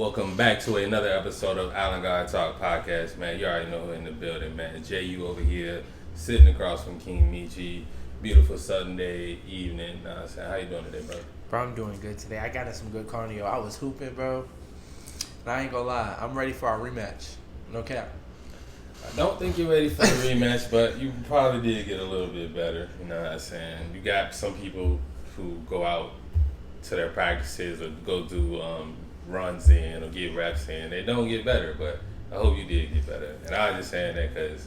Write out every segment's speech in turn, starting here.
Welcome back to another episode of Island God Talk Podcast, man. You already know who in the building, man. JU over here, sitting across from Kingmeechyyy. Beautiful Sunday evening. How you doing today, bro? Bro, I'm doing good today. I got in some good cardio. I was hooping, bro. And I ain't gonna lie, I'm ready for our rematch. No cap. I don't think you're ready for the rematch, but you probably did get a little bit better. You know what I'm saying? You got some people who go out to their practices or go do runs in or get reps in. They don't get better, but I hope you did get better. And I was just saying that because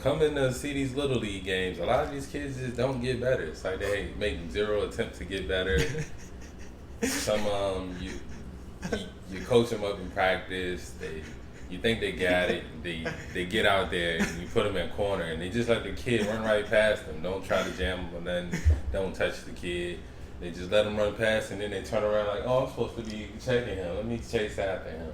coming to see these Little League games, a lot of these kids just don't get better. It's like they make zero attempts to get better. Some you coach them up in practice. You think they got it. They get out there and you put them in a corner and they just let the kid run right past them. Don't try to jam them or nothing. Don't touch the kid. They just let him run past and then they turn around like, oh, I'm supposed to be checking him. Let me chase after him.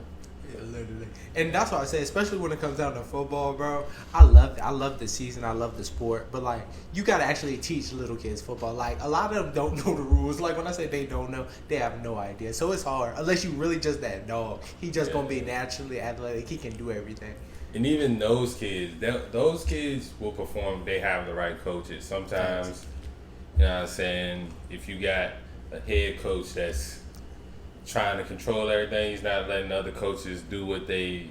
Yeah, literally. And that's what I say, especially when it comes down to football, bro. I love it. I love the season. I love the sport. But, like, you got to actually teach little kids football. Like, a lot of them don't know the rules. Like, when I say they don't know, they have no idea. So it's hard. Unless you really just that dog. He just going to be naturally athletic. He can do everything. And even those kids will perform. They have the right coaches. Sometimes, you know what I'm saying, if you got a head coach that's trying to control everything, he's not letting other coaches do what they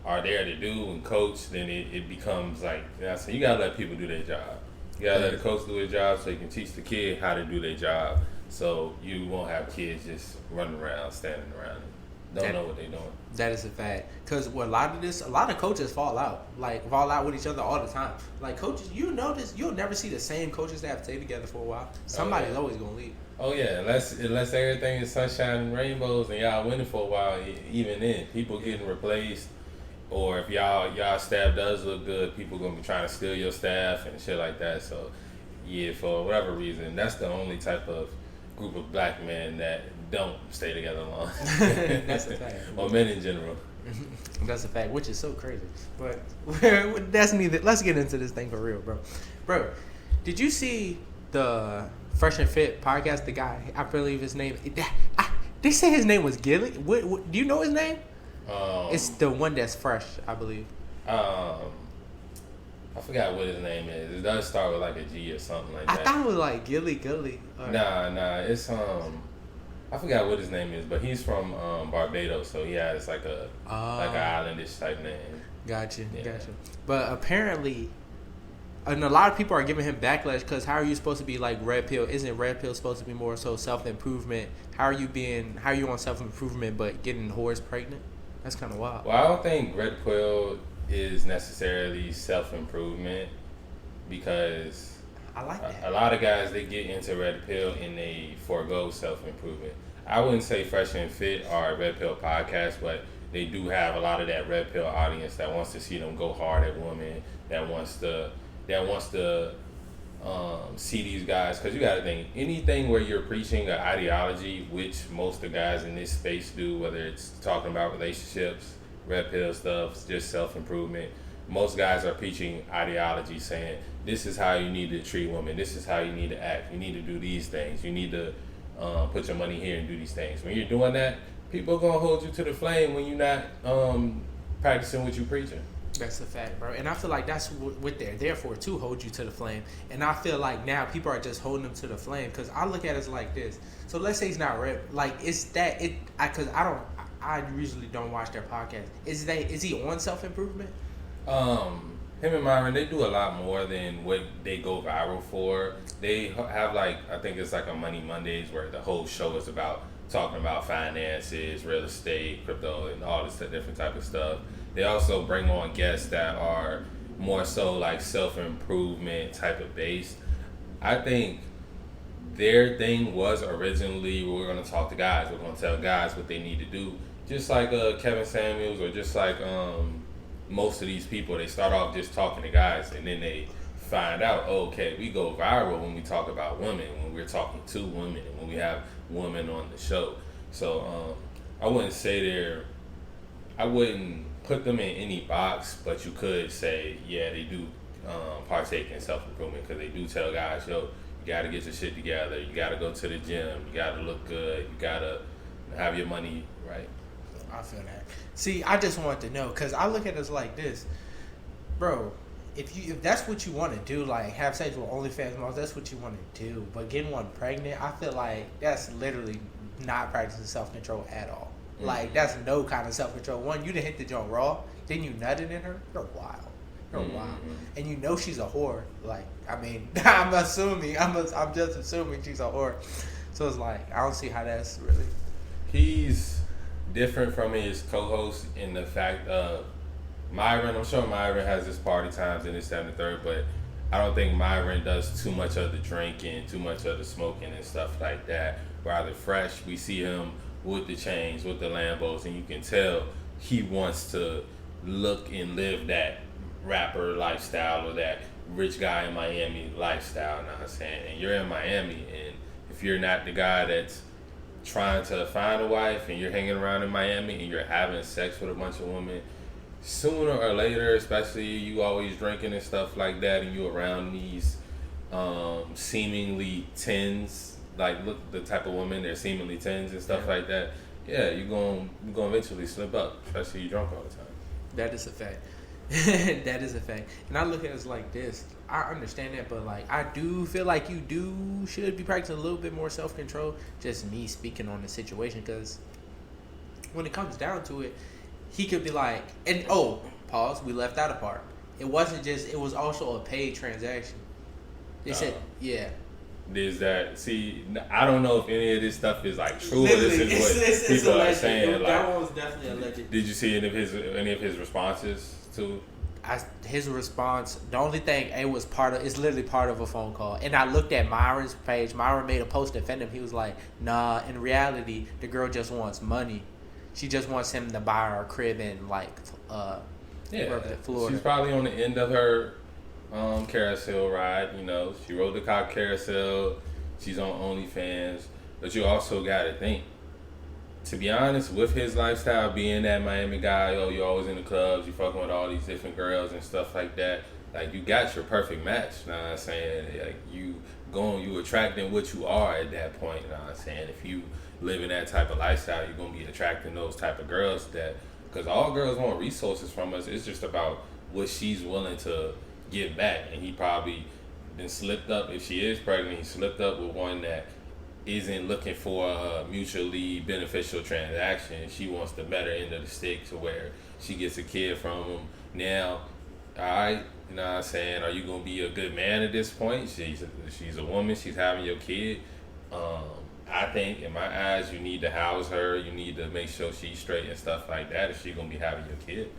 are there to do and coach, then it becomes like, you know what I'm saying, you got to let people do their job. You got to let the coach do their job so you can teach the kid how to do their job. So you won't have kids just running around, standing around, don't know what they're doing. That is a fact. Because a lot of coaches fall out with each other all the time. Like, coaches, you notice, you'll never see the same coaches that have stayed together for a while. Somebody's always going to leave. Oh, yeah, unless everything is sunshine and rainbows and y'all winning for a while, even then, people getting replaced. Or if y'all staff does look good, people going to be trying to steal your staff and shit like that. So, yeah, for whatever reason, that's the only type of group of black men that don't stay together long. That's a fact. Or men in general. That's a fact, which is so crazy. But that's neither. Let's get into this thing for real, bro. Bro, did you see the Fresh&Fit podcast? The guy, I believe his name. They say his name was Gilly. What do you know his name? It's the one that's fresh, I believe. I forgot what his name is. It does start with like a G or something like that. I thought it was like Gilly. Nah. It's I forgot what his name is, but he's from Barbados, so he has like an islandish type name. Gotcha. But apparently, and a lot of people are giving him backlash because how are you supposed to be like red pill? Isn't red pill supposed to be more so self improvement? How are you on self improvement but getting whores pregnant? That's kind of wild. Well, I don't think red pill is necessarily self improvement because I like that. A lot of guys, they get into red pill and they forego self improvement. I wouldn't say Fresh&Fit are a red pill podcast, but they do have a lot of that red pill audience that wants to see them go hard at women, that wants to see these guys. Because you got to think, anything where you're preaching an ideology, which most of the guys in this space do, whether it's talking about relationships, red pill stuff, just self improvement. Most guys are preaching ideology, saying this is how you need to treat women. This is how you need to act. You need to do these things. You need to put your money here and do these things. When you're doing that, people are gonna hold you to the flame when you're not practicing what you're preaching. That's a fact, bro. And I feel like that's what they're there for, to hold you to the flame. And I feel like now people are just holding them to the flame because I look at it like this. So let's say he's not red. Like, it's that it. Because I usually don't watch their podcast. Is he on self improvement? Him and Myron, they do a lot more than what they go viral for. They have I think it's like a Money Mondays where the whole show is about talking about finances, real estate, crypto, and all this different type of stuff. They also bring on guests that are more so like self-improvement type of based. I think their thing was originally, we're going to talk to guys. We're going to tell guys what they need to do. Just like Kevin Samuels or just like most of these people, they start off just talking to guys and then they find out, okay, we go viral when we talk about women, when we're talking to women, and when we have women on the show. So I wouldn't put them in any box, but you could say, yeah, they do partake in self-improvement because they do tell guys, yo, you got to get your shit together. You got to go to the gym. You got to look good. You got to have your money right. I feel that. See, I just want to know because I look at this like this, bro. If that's what you want to do, like have sex with OnlyFans models, that's what you want to do. But getting one pregnant, I feel like that's literally not practicing self control at all. Mm-hmm. Like that's no kind of self control. One, you done hit the joint raw, then you nutted in her. You're wild. You're wild, and you know she's a whore. Like I mean, I'm just assuming she's a whore. So it's like I don't see how that's really. He's different from his co-host in the fact of Myron. I'm sure Myron has his party times and this, that, and the third, but I don't think Myron does too much of the drinking, too much of the smoking and stuff like that. Rather Fresh, we see him with the chains, with the Lambos, and you can tell he wants to look and live that rapper lifestyle or that rich guy in Miami lifestyle. You know what I'm saying? And you're in Miami, and if you're not the guy that's trying to find a wife and you're hanging around in Miami and you're having sex with a bunch of women, sooner or later, especially you always drinking and stuff like that, and you around these seemingly tens, like look the type of women, they're seemingly tens and stuff like that. Yeah, you're gonna eventually slip up, especially you drunk all the time. That is a fact. That is a fact. And I look at it like this. I understand that, but like I do feel like you should be practicing a little bit more self-control. Just me speaking on the situation, because when it comes down to it, he could be like, and pause, we left out a part. It wasn't just, it was also a paid transaction. They said, yeah. Is that, see, I don't know if any of this stuff is like true or this is what people are saying. That one was definitely alleged. Did you see any of his responses to? His response, the only thing it was it's literally part of a phone call. And I looked at Myron's page. Myron made a post defending him. He was like, nah, in reality, the girl just wants money. She just wants him to buy her a crib in Florida. She's probably on the end of her carousel ride. You know, she rode the cop carousel. She's on OnlyFans. But you also got to think, to be honest, with his lifestyle, being that Miami guy, you're always in the clubs, you fucking with all these different girls and stuff like that. Like, you got your perfect match, you know what I'm saying? Like, you attracting what you are at that point, you know what I'm saying? If you live in that type of lifestyle, you're going to be attracting those type of girls because all girls want resources from us. It's just about what she's willing to give back. And he probably been slipped up, if she is pregnant, he slipped up with one that isn't looking for a mutually beneficial transaction. She wants the better end of the stick to where she gets a kid from him. Now, all right, you know what I'm saying? Are you going to be a good man at this point? She's a woman. She's having your kid. I think, in my eyes, you need to house her. You need to make sure she's straight and stuff like that if she's going to be having your kid.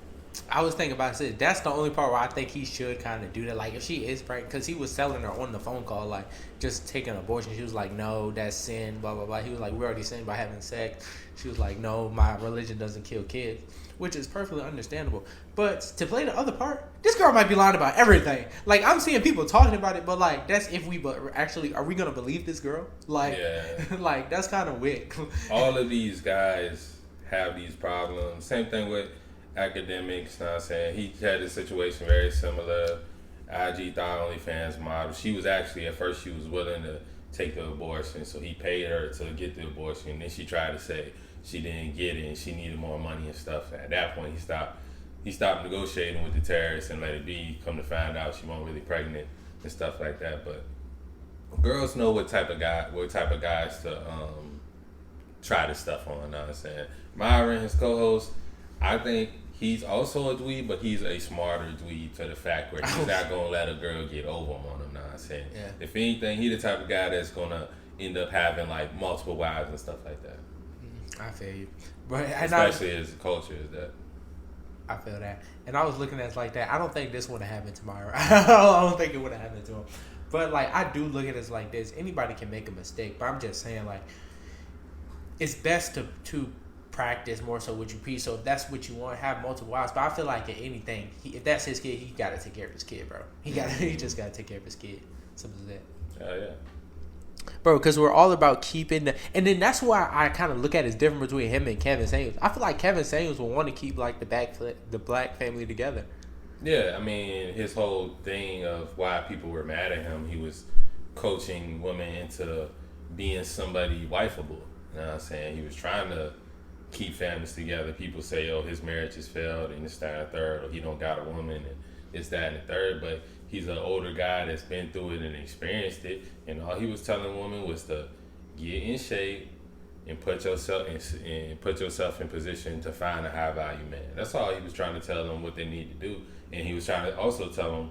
I was thinking about this. That's the only part where I think he should kind of do that. Like, if she is pregnant, because he was telling her on the phone call, like, just take an abortion. She was like, no, that's sin, blah, blah, blah. He was like, we already sinned by having sex. She was like, no, my religion doesn't kill kids, which is perfectly understandable. But to play the other part, this girl might be lying about everything. Like, I'm seeing people talking about it, but, like, that's if we, but actually, are we going to believe this girl? Like, yeah. Like, that's kind of weird. All of these guys have these problems. Same thing with academics, you know what I'm saying? He had a situation very similar. IG thought OnlyFans model. She was actually, at first, she was willing to take the abortion, so he paid her to get the abortion. And then she tried to say she didn't get it and she needed more money and stuff. At that point, he stopped negotiating with the terrorists and let it be. Come to find out, she wasn't really pregnant and stuff like that. But girls know what type of guys to try this stuff on. You know what I'm saying? Myron, his co-host, I think he's also a dweeb, but he's a smarter dweeb to the fact where he's not going to let a girl get over him on him, know what I'm saying? Yeah. If anything, he's the type of guy that's going to end up having, like, multiple wives and stuff like that. I feel you. But, especially as culture is that. I feel that. And I was looking at it like that. I don't think this would have happened tomorrow. I don't think it would have happened to him. But, like, I do look at it like this. Anybody can make a mistake, but I'm just saying, like, it's best to practice more so what you preach. So if that's what you want, have multiple wives. But I feel like in anything, if that's his kid, he got to take care of his kid, bro. He just got to take care of his kid. Simple as that. Oh, yeah. Bro, because we're all about keeping and then that's why I kind of look at it's different between him and Kevin Samuels. I feel like Kevin Samuels will want to keep like the black family together. Yeah, I mean, his whole thing of why people were mad at him, he was coaching women into being somebody wifeable. You know what I'm saying? He was trying to keep families together. People say, oh, his marriage has failed and this, that, and the third, or he don't got a woman and this, that, and the third. But he's an older guy that's been through it and experienced it. And all he was telling women was to get in shape and put yourself in position to find a high value man. That's all he was trying to tell them what they need to do. And he was trying to also tell them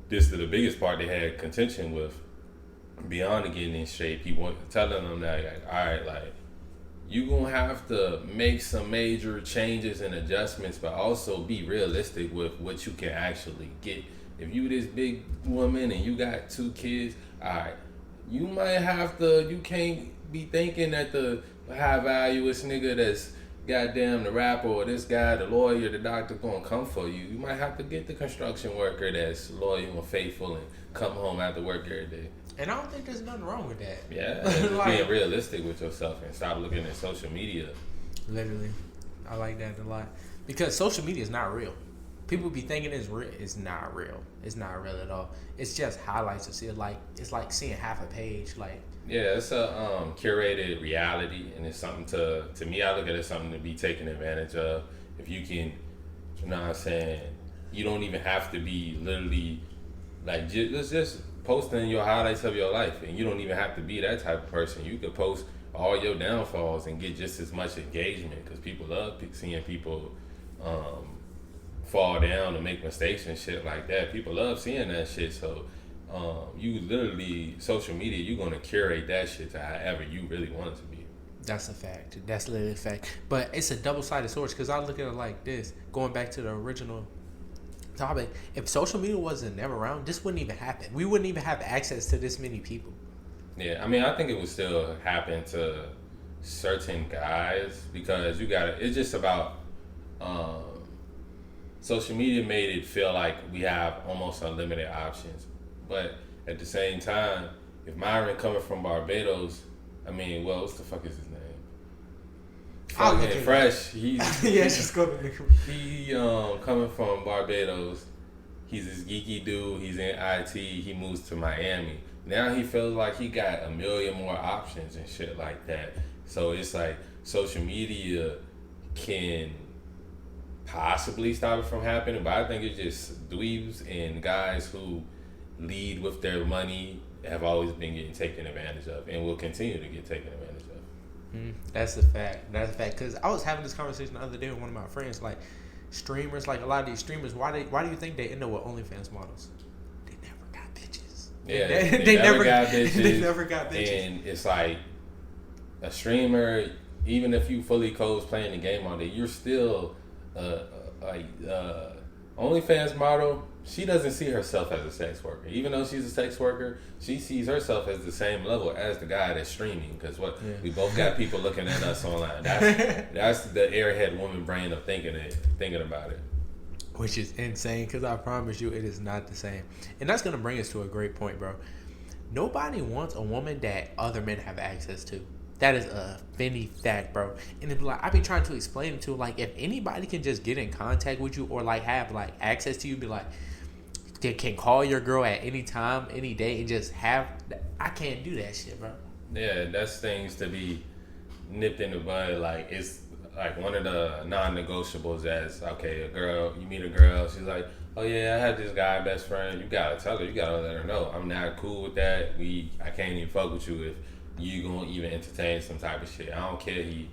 this is the biggest part they had contention with. Beyond the getting in shape, he was telling them that, like, all right, like, you gonna have to make some major changes and adjustments, but also be realistic with what you can actually get. If you this big woman and you got 2 kids, all right, you might have to. You can't be thinking that the high valuous nigga that's goddamn the rapper or this guy, the lawyer, the doctor gonna come for you. You might have to get the construction worker that's loyal and faithful and come home after work every day. And I don't think there's nothing wrong with that. Yeah, just like, being realistic with yourself and stop looking at social media. Literally, I like that a lot because social media is not real. People be thinking it's real. It's not real. It's not real at all. It's just highlights of it. Like it's like seeing half a page. Like yeah, it's a curated reality, and it's something to me. I look at it as something to be taken advantage of. If you can, you know what I'm saying. You don't even have to be literally like just posting your highlights of your life, and you don't even have to be that type of person. You could post all your downfalls and get just as much engagement because people love seeing people fall down and make mistakes and shit like that. People love seeing that shit. So you literally, social media, you're going to curate that shit to however you really want it to be. That's a fact. That's literally a fact. But it's a double-sided sword because I look at it like this. Going back to the original topic, if social media wasn't never around, this wouldn't even happen. We wouldn't even have access to this many people. Yeah, I mean, I think it would still happen to certain guys because it's just about social media made it feel like we have almost unlimited options. But at the same time, if Myron coming from Barbados, I mean, well, what's the fuck is his name? Fresh. He's yeah, just go to he coming from Barbados. He's this geeky dude. He's in IT. He moves to Miami. Now he feels like he got a million more options and shit like that. So it's like social media can possibly stop it from happening, but I think it's just dweebs and guys who lead with their money have always been getting taken advantage of and will continue to get taken advantage of. That's a fact. That's a fact. Because I was having this conversation the other day with one of my friends. Like streamers, like a lot of these streamers, why do you think they end up with OnlyFans models? They never got bitches. Yeah, they never got bitches. They never got bitches. And it's like a streamer, even if you fully coach playing the game all day, you're still OnlyFans model. She doesn't see herself as a sex worker. Even though she's a sex worker, she sees herself as the same level as the guy that's streaming. Because we both got people looking at us online. That's the airhead woman brain of thinking about it. Which is insane because I promise you it is not the same. And that's going to bring us to a great point, bro. Nobody wants a woman that other men have access to. That is a Fendi fact, bro. And it's like I be trying to explain it to like if anybody can just get in contact with you or like have like access to you, be like they can call your girl at any time, any day, and just have. I can't do that shit, bro. Yeah, that's things to be nipped in the bud. Like it's like one of the non-negotiables. As okay, you meet a girl, she's like, oh yeah, I had this guy best friend. You gotta tell her, you gotta let her know I'm not cool with that. I can't even fuck with you if you gonna even entertain some type of shit. I don't care. He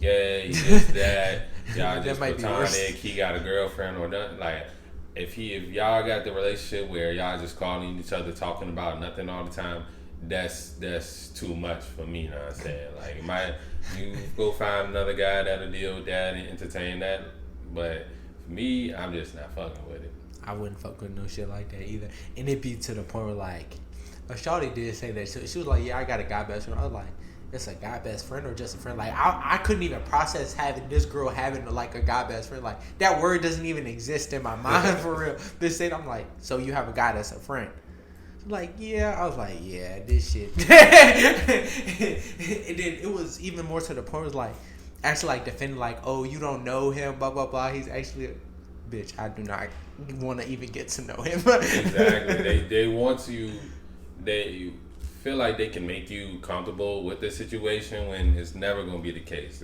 this, that. Y'all just platonic. He got a girlfriend or nothing. Like, if y'all got the relationship where y'all just calling each other, talking about nothing all the time, that's too much for me. You know what I'm saying? Like, you go find another guy that'll deal with that and entertain that. But for me, I'm just not fucking with it. I wouldn't fuck with no shit like that either. And it'd be to the point where like, a shawty did say that she was like, yeah, I got a guy best friend. I was like, it's a guy best friend or just a friend? Like I couldn't even process having this girl having like a guy best friend. Like that word doesn't even exist in my mind for real. This shit, I'm like, so you have a guy that's a friend? Like, yeah. I was like, yeah, this shit. And then it was even more to the point. It was like actually like defending like, oh, you don't know him, blah blah blah. He's actually bitch. I do not want to even get to know him. Exactly. They want you. They feel like they can make you comfortable with the situation when it's never going to be the case.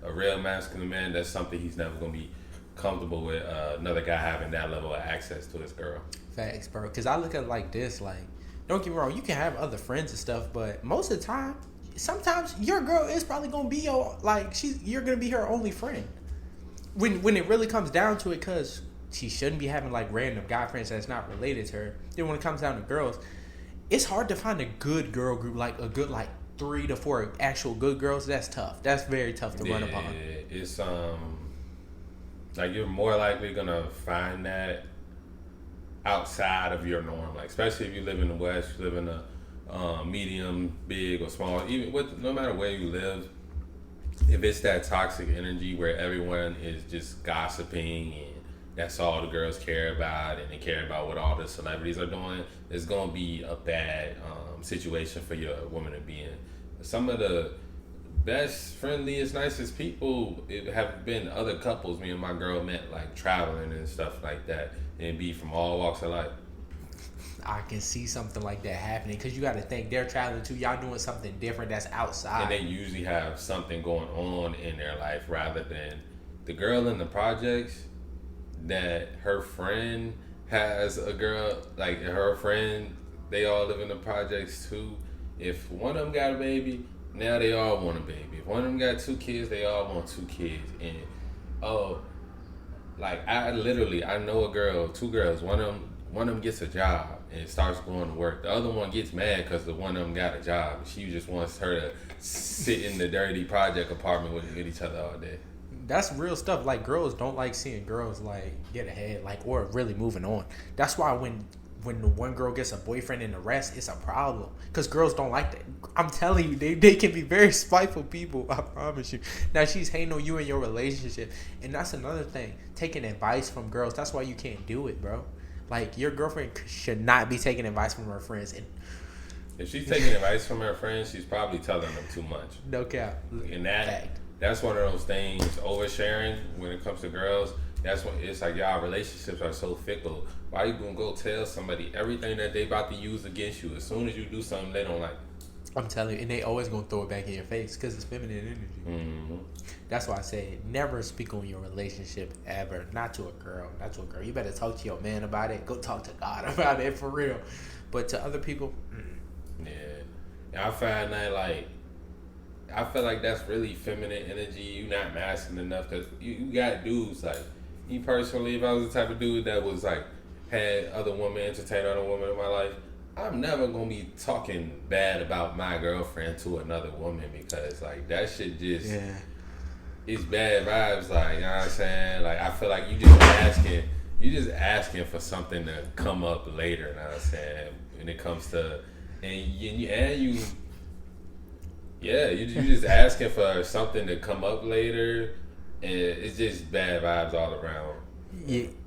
A real masculine man, that's something he's never going to be comfortable with another guy having that level of access to his girl. Facts, bro. Because I look at it like this, like, don't get me wrong, you can have other friends and stuff, but most of the time, sometimes your girl is probably gonna be you're gonna be her only friend. When it really comes down to it, cause she shouldn't be having like random guy friends that's not related to her. Then when it comes down to girls, it's hard to find a good girl group, like a good like 3 to 4 actual good girls. That's tough. That's very tough to run upon. It's like you're more likely gonna find that outside of your norm, like especially if you live in the West, you live in a medium, big or small, even with no matter where you live, if it's that toxic energy where everyone is just gossiping and that's all the girls care about and they care about what all the celebrities are doing, it's gonna be a bad situation for your woman to be in. Some of the best, friendliest, nicest people have been other couples me and my girl met, like traveling and stuff like that, and be from all walks of life. I can see something like that happening because you got to think they're traveling too. Y'all doing something different that's outside. And they usually have something going on in their life rather than the girl in the projects that her friend has a girl, like her friend, they all live in the projects too. If one of them got a baby, now they all want a baby. If one of them got 2 kids, they all want 2 kids. And like I know a girl, 2 girls. One of them gets a job and starts going to work. The other one gets mad because the one of them got a job. She just wants her to sit in the dirty project apartment with each other all day. That's real stuff. Like girls don't like seeing girls like get ahead, like or really moving on. That's why when the one girl gets a boyfriend and the rest, it's a problem. Because girls don't like that. I'm telling you, they can be very spiteful people. I promise you. Now she's hating on you and your relationship, and that's another thing. Taking advice from girls. That's why you can't do it, bro. Like your girlfriend should not be taking advice from her friends. And if she's taking advice from her friends, she's probably telling them too much. No cap. And that's one of those things. Oversharing when it comes to girls. That's when it's like y'all relationships are so fickle. Why you gonna go tell somebody everything that they about to use against you as soon as you do something they don't like? I'm telling you, and they always gonna throw it back in your face because it's feminine energy. Mm-hmm. That's why I say never speak on your relationship ever. Not to a girl. You better talk to your man about it. Go talk to God about it for real. But to other people, yeah, I find that I feel like that's really feminine energy. You not masculine enough because you got dudes like. Me personally, if I was the type of dude that was like had other women entertain other women in my life, I'm never gonna be talking bad about my girlfriend to another woman because like that shit just it's bad vibes. Like you know what I'm saying? Like I feel like you just asking for something to come up later. You know what I'm saying? When it comes to you just asking for something to come up later. And it's just bad vibes all around.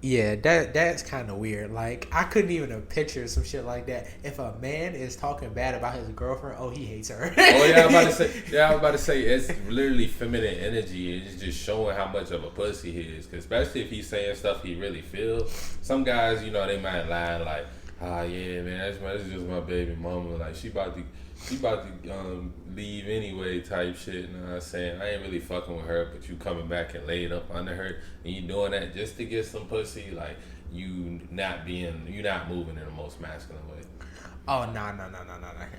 Yeah, that's kind of weird. Like I couldn't even picture some shit like that. If a man is talking bad about his girlfriend, he hates her. I was about to say it's literally feminine energy. It's just showing how much of a pussy he is. Cause especially if he's saying stuff he really feels. Some guys, they might lie like, yeah, man, this is just my baby mama. Like she about to leave anyway type shit. You know what I'm saying? I ain't really fucking with her, but you coming back and laid up under her and you doing that just to get some pussy. Like you not moving in the most masculine way. Oh no.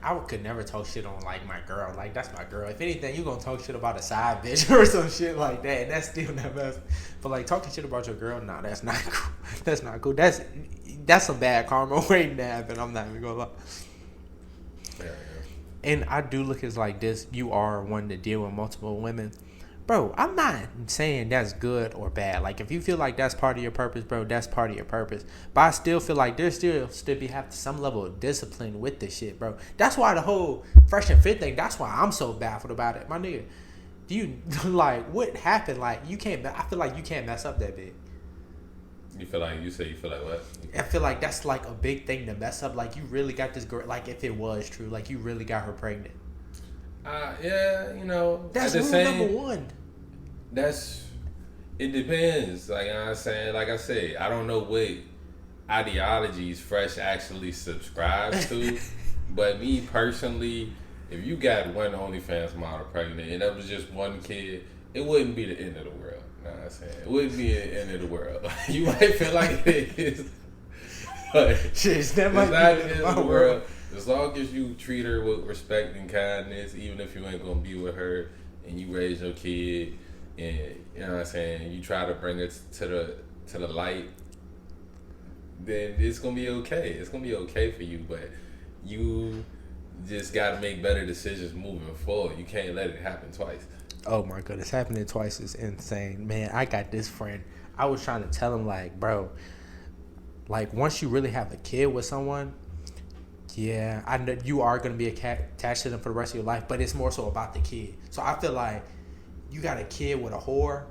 I could never talk shit on like my girl. Like that's my girl. If anything, you gonna talk shit about a side bitch or some shit like that, and that's still not best. But like talking shit about your girl, nah, that's not cool. That's not cool. That's some bad karma waiting to happen. I'm not even gonna lie. Yeah. And I do look at it like this. You are one to deal with multiple women. Bro, I'm not saying that's good or bad. Like, if you feel like that's part of your purpose, bro, that's part of your purpose. But I still feel like there still be have some level of discipline with this shit, bro. That's why the whole Fresh and Fit thing, that's why I'm so baffled about it. My nigga, do you, like, what happened? Like, I feel like you can't mess up that big. You feel like what? I feel like that's like a big thing to mess up. Like you really got this girl. Like if it was true, like you really got her pregnant. Yeah, That's rule number one. It depends. Like you know what I'm saying. Like I said, I don't know what ideologies Fresh actually subscribes to, But me personally, if you got one OnlyFans model pregnant and that was just one kid, it wouldn't be the end of the world. Know what I'm saying? It wouldn't be the end of the world. You might feel like it is, but Shit, that it's might not be the end of the world. As long as you treat her with respect and kindness, even if you ain't gonna be with her and you raise your kid and you know what I'm saying, you try to bring it to the light, then it's gonna be okay. It's gonna be okay for you, but you just gotta make better decisions moving forward. You can't let it happen twice. Oh my goodness, happening twice is insane. Man, I got this friend. I was trying to tell him, like, bro, like, once you really have a kid with someone, yeah, I know you are going to be attached to them for the rest of your life, but it's more so about the kid. So I feel like you got a kid with a whore.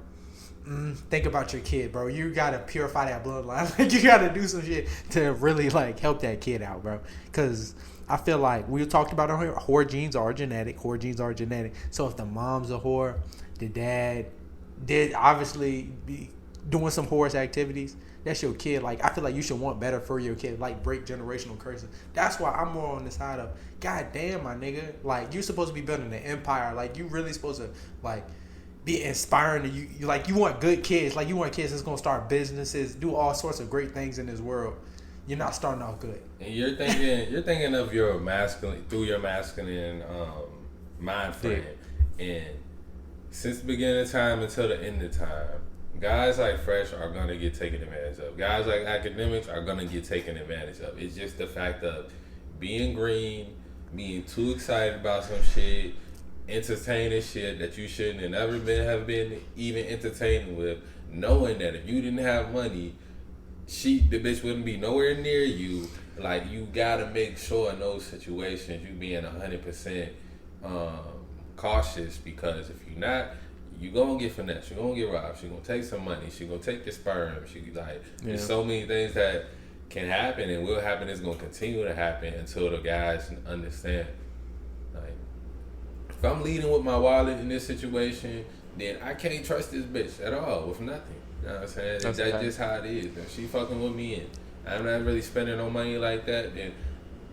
Think about your kid, bro. You got to purify that bloodline. Like, you got to do some shit to really, like, help that kid out, bro. Because I feel like we talked about it here, whore genes are genetic. Whore genes are genetic. So if the mom's a whore, the dad did obviously be doing some whorish activities, that's your kid. Like, I feel like you should want better for your kid. Like, break generational curses. That's why I'm more on the side of, God damn, my nigga. Like, you're supposed to be building an empire. Like, you really supposed to, like, be inspiring to you. Like, you want good kids. Like, you want kids that's going to start businesses, do all sorts of great things in this world. You're not starting off good. And you're thinking of your masculine through your masculine mind frame. Yeah. And since the beginning of time until the end of time, guys like Fresh are gonna get taken advantage of. Guys like Academics are gonna get taken advantage of. It's just the fact of being green, being too excited about some shit, entertaining shit that you shouldn't have been even entertaining with, knowing that if you didn't have money, the bitch wouldn't be nowhere near you. Like, you gotta make sure in those situations you being 100% cautious, because if you're not, you gonna get finessed, you gonna get robbed, she gonna take some money, she gonna take your sperm, there's so many things that can happen and will happen. It's gonna continue to happen until the guys understand. Like, if I'm leading with my wallet in this situation, then I can't trust this bitch at all with nothing. You know what I'm saying? That's just how it is. If she fucking with me and I'm not really spending no money like that, then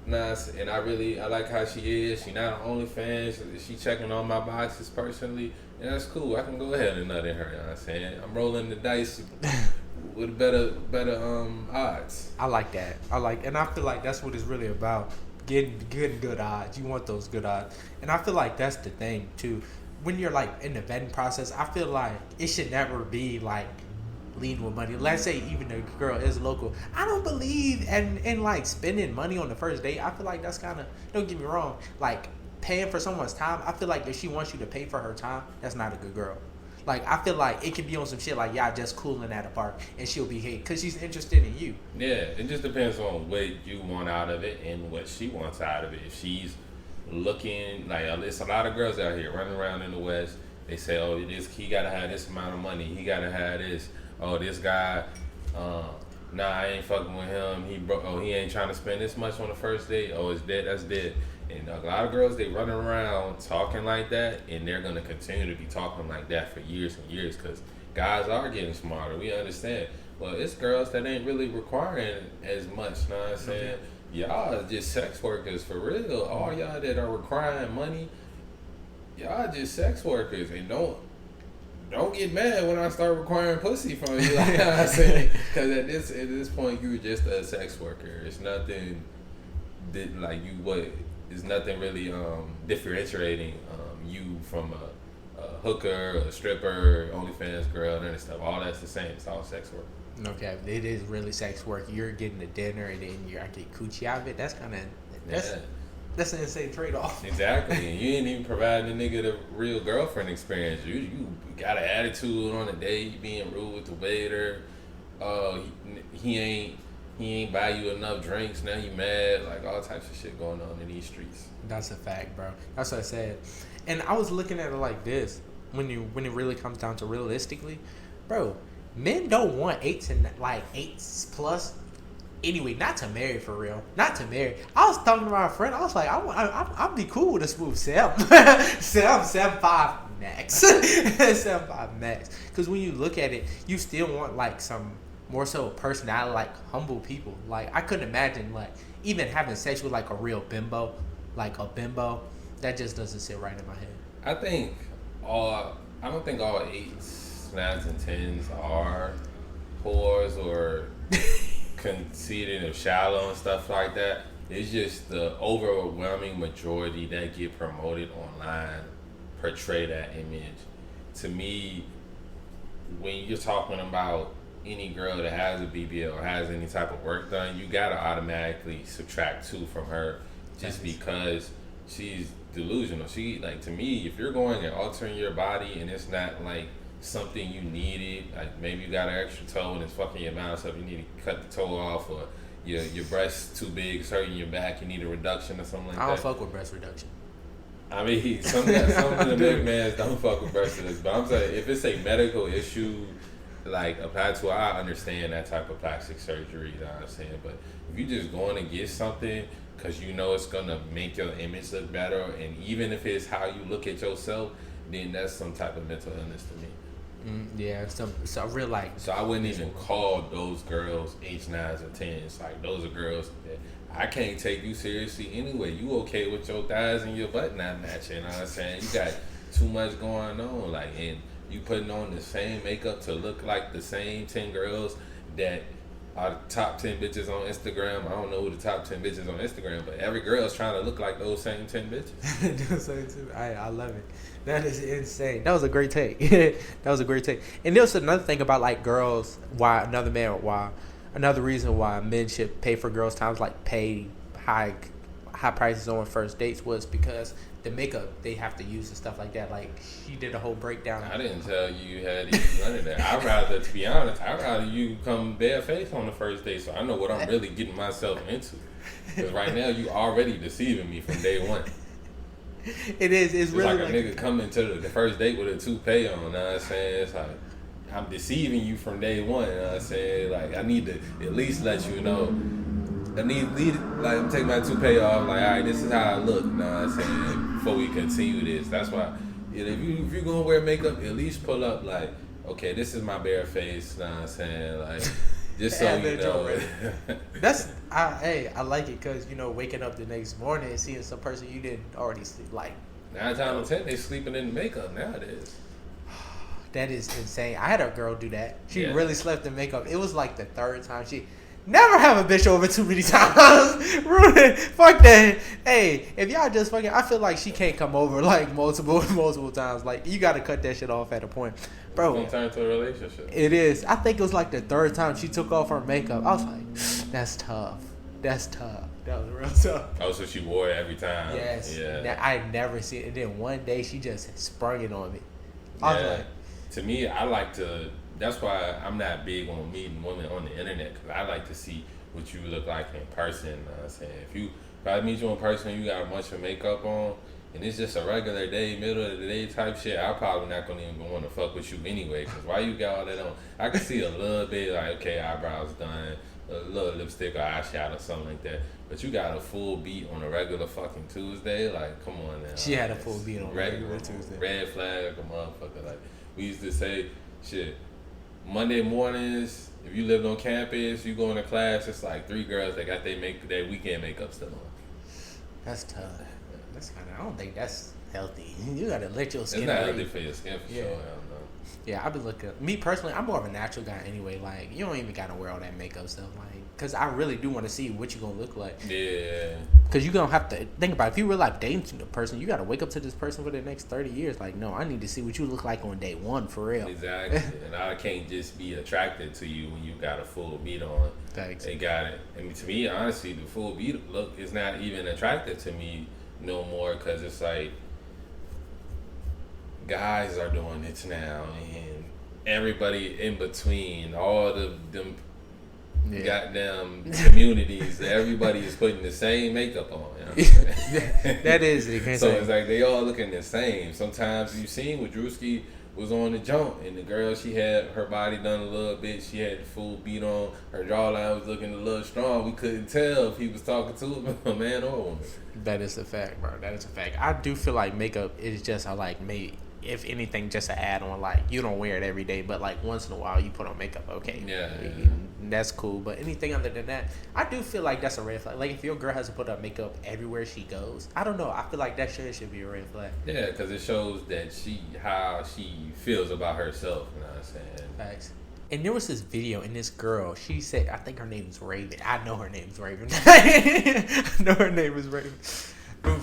and I like how she is. She not on OnlyFans. She checking all my boxes personally, and that's cool. I can go ahead and nut in her. You know what I'm saying? I'm rolling the dice with better odds. I like that. And I feel like that's what it's really about. Getting good odds. You want those good odds, and I feel like that's the thing too. When you're like in the vetting process, I feel like it should never be like leading with money. Let's say even the girl is local. I don't believe in like spending money on the first date. I feel like that's kind of, don't get me wrong, like paying for someone's time. I feel like if she wants you to pay for her time, that's not a good girl. Like, I feel like it could be on some shit like, y'all just cooling at a park, and she'll be hate because she's interested in you. Yeah, it just depends on what you want out of it and what she wants out of it. If she's looking, like, there's a lot of girls out here running around in the West. They say, oh, he gotta have this amount of money. He gotta have this. Oh, this guy, nah, I ain't fucking with him. He ain't trying to spend this much on the first date. Oh, it's dead. That's dead. And a lot of girls, they running around talking like that, and they're gonna continue to be talking like that for years and years, because guys are getting smarter. We understand. Well, it's girls that ain't really requiring as much. Know what I'm saying? Okay. Y'all are just sex workers for real. All y'all that are requiring money, y'all just sex workers, and don't get mad when I start requiring pussy from you. Like, you know what I'm saying? Because at this point, you're just a sex worker. It's nothing that, like, you what. There's nothing really differentiating you from a hooker, a stripper, OnlyFans girl, and that stuff. All that's the same. It's all sex work. Okay, it is really sex work. You're getting the dinner, and then I get coochie out of it. That's kind of that's an insane trade-off. Exactly. And you ain't even providing the nigga the real girlfriend experience. You got an attitude on the date. You being rude with the waiter. He ain't buy you enough drinks. Now you mad. Like, all types of shit going on in these streets. That's a fact, bro. That's what I said. And I was looking at it like this. When it really comes down to realistically, bro, men don't want 8s plus. Anyway, not to marry for real. Not to marry. I was talking to my friend. I was like, I'd be cool with a smooth 7.5 max. 7.5 max. Because when you look at it, you still want like some more so personality, like humble people. Like I couldn't imagine like even having sex with like a real bimbo, like a bimbo. That just doesn't sit right in my head. I think I don't think all 8s, 9s, and 10s are whores or conceited or shallow and stuff like that. It's just the overwhelming majority that get promoted online portray that image. To me, when you're talking about any girl that has a BBL or has any type of work done, you gotta automatically subtract 2 from her just because she's delusional. She, like, to me, if you're going and altering your body and it's not like something you needed, like maybe you got an extra toe and it's fucking your balance up, you need to cut the toe off, or your breast's too big, it's hurting your back, you need a reduction or something like that. I don't fuck with breast reduction. I mean, some of the big mans don't fuck with breast reduction, but I'm saying if it's a medical issue, like applied to, I understand that type of plastic surgery, you know what I'm saying? But if you just going to get something because you know it's gonna make your image look better, and even if it's how you look at yourself, then that's some type of mental illness to me. Yeah, so real like. So I wouldn't even call those girls 8s, 9s, or 10s. Like those are girls that I can't take you seriously anyway. You okay with your thighs and your butt not matching? You know what I'm saying? You got too much going on, like, and you putting on the same makeup to look like the same 10 girls that are the top 10 bitches on Instagram. I don't know who the top 10 bitches on Instagram, but every girl's trying to look like those same 10 bitches. I love it. That is insane. That was a great take. That was a great take. And there's another thing about like girls, another reason why men should pay for girls' times, like pay high prices on first dates, was because the makeup they have to use and stuff like that. Like she did a whole breakdown. I didn't tell you had to use none of that. To be honest, I'd rather you come barefaced on the first date so I know what I'm really getting myself into. Because right now you already deceiving me from day one. It is. It's really like a nigga coming to the first date with a toupee on. You know what I'm saying? It's like I'm deceiving you from day one. You know what I'm saying? Like I need to at least let you know. Like I'm taking my toupee off. Like, all right, this is how I look. You know what I'm saying? Before we continue this, that's why. If you're gonna wear makeup, at least pull up like, okay, this is my bare face. You know what I'm saying? Like, just so you know. I like it because waking up the next morning and seeing some person you didn't already see, like 9 times out of 10 they sleeping in makeup nowadays. That is insane. I had a girl do that. She really slept in makeup. It was like the 3rd time. She never have a bitch over too many times. Ruin it. Fuck that. Hey, if y'all just fucking, I feel like she can't come over like multiple times. Like you got to cut that shit off at a point, bro. It's gonna turn to a relationship. It is. I think it was like the 3rd time she took off her makeup. I was like, that's tough. That's tough. That was real tough. Oh, so she wore it every time. Yes. Yeah. I never seen it. And then one day she just sprung it on me. I was like, to me, I like to. That's why I'm not big on meeting women on the internet, because I like to see what you look like in person. You know what I'm saying? If I meet you in person and you got a bunch of makeup on and it's just a regular day, middle of the day type shit, I'm probably not going to even want to fuck with you anyway, because why you got all that on? I can see a little bit like, okay, eyebrows done, a little lipstick or eyeshadow, something like that. But you got a full beat on a regular fucking Tuesday? Like, come on now. She had a full beat on a regular Tuesday. Red flag like a motherfucker. Like, we used to say, shit, Monday mornings, if you lived on campus, you go into class, it's like 3 girls that got their weekend makeup still on. That's tough. That's I don't think that's healthy. You gotta let your skin. It's not healthy for your skin for sure. I don't know. Yeah, I've been looking. Me personally, I'm more of a natural guy anyway. Like, you don't even gotta wear all that makeup stuff. Like, cause I really do want to see what you gonna look like. Yeah. Cause you gonna have to think about it. If you really like dating the person, you gotta wake up to this person for the next 30 years. Like, no, I need to see what you look like on day 1 for real. Exactly. And I can't just be attracted to you when you got a full beat on. Thanks. They got it. I mean, to me, honestly, the full beat look is not even attractive to me no more, because it's like guys are doing it now, and everybody in between, all them goddamn communities, everybody is putting the same makeup on. You know what I'm saying? That is it. So it's like they all looking the same. Sometimes you seen with Drewski was on the jump, and the girl, she had her body done a little bit, she had the full beat on, her jawline was looking a little strong. We couldn't tell if he was talking to a man or a woman. That is a fact, bro. That is a fact. I do feel like makeup is just how like made if anything, just an add on. Like you don't wear it every day, but like once in a while you put on makeup. Okay, Yeah. that's cool. But anything other than that, I do feel like that's a red flag. Like if your girl has to put up makeup everywhere she goes, I don't know. I feel like that should be a red flag. Yeah, because it shows that how she feels about herself. You know what I'm saying? Facts. And there was this video, and this girl, she said, I think her name is Raven. I know her name is Raven. I know her name is Raven.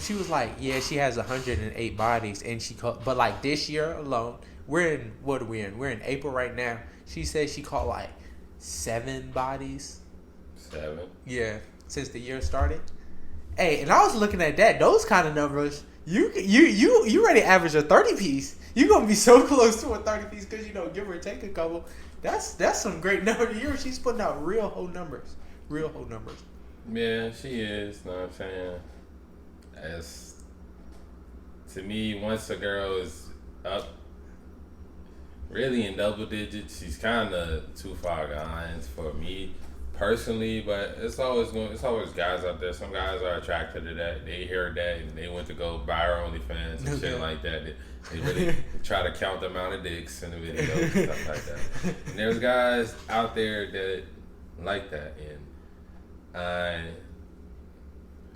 She was like, yeah, she has 108 bodies, and she called, but like this year alone, we're in April right now. She said she caught like 7 bodies. 7. Yeah, since the year started. Hey, and I was looking at that, those kind of numbers. You ready to average a 30 piece? You gonna be so close to a 30 piece because give or take a couple. That's some great numbers. She's putting out real whole numbers. Yeah, she is. Know what I'm saying? As to me, once a girl is up, really in double digits, she's kind of too far gone for me personally. But it's always guys out there. Some guys are attracted to that. They hear that and they went to go buy her OnlyFans and shit like that. They really try to count the amount of dicks in the video and stuff like that. And there's guys out there that like that, and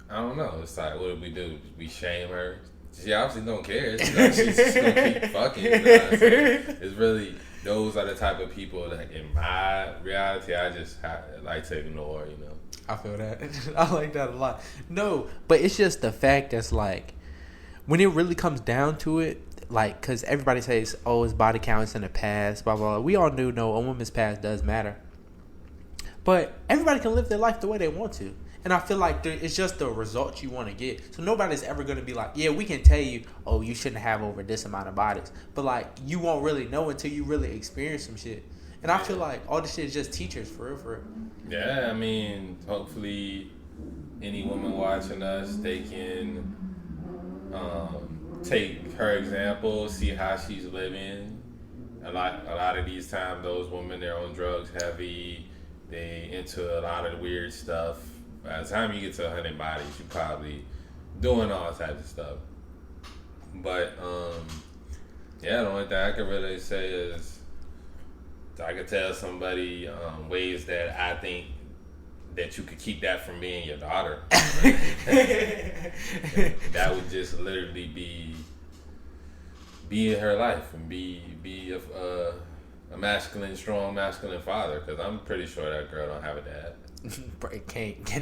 I don't know. It's like, what do? We shame her? She obviously don't care. She's just gonna keep fucking. It's really, those are the type of people that, in my reality, I just like to ignore. I feel that. I like that a lot. No, but it's just the fact that's like, when it really comes down to it, like, because everybody says, oh, it's body counts in the past, blah, blah, blah. We all do know a woman's past does matter. But everybody can live their life the way they want to. And I feel like it's just the results you want to get. So nobody's ever going to be like, yeah, we can tell you, oh, you shouldn't have over this amount of bodies. But, like, you won't really know until you really experience some shit. And I feel like all this shit is just teachers, for real. Yeah, I mean, hopefully any woman watching us, they can take her example, see how she's living. A lot of these times, those women, they're on drugs heavy. They into a lot of weird stuff. By the time you get to 100 bodies, you're probably doing all types of stuff. But yeah, the only thing I can really say is I could tell somebody ways that I think that you could keep that from being your daughter. That would just literally be in her life and be a masculine, strong masculine father. Because I'm pretty sure that girl don't have a dad.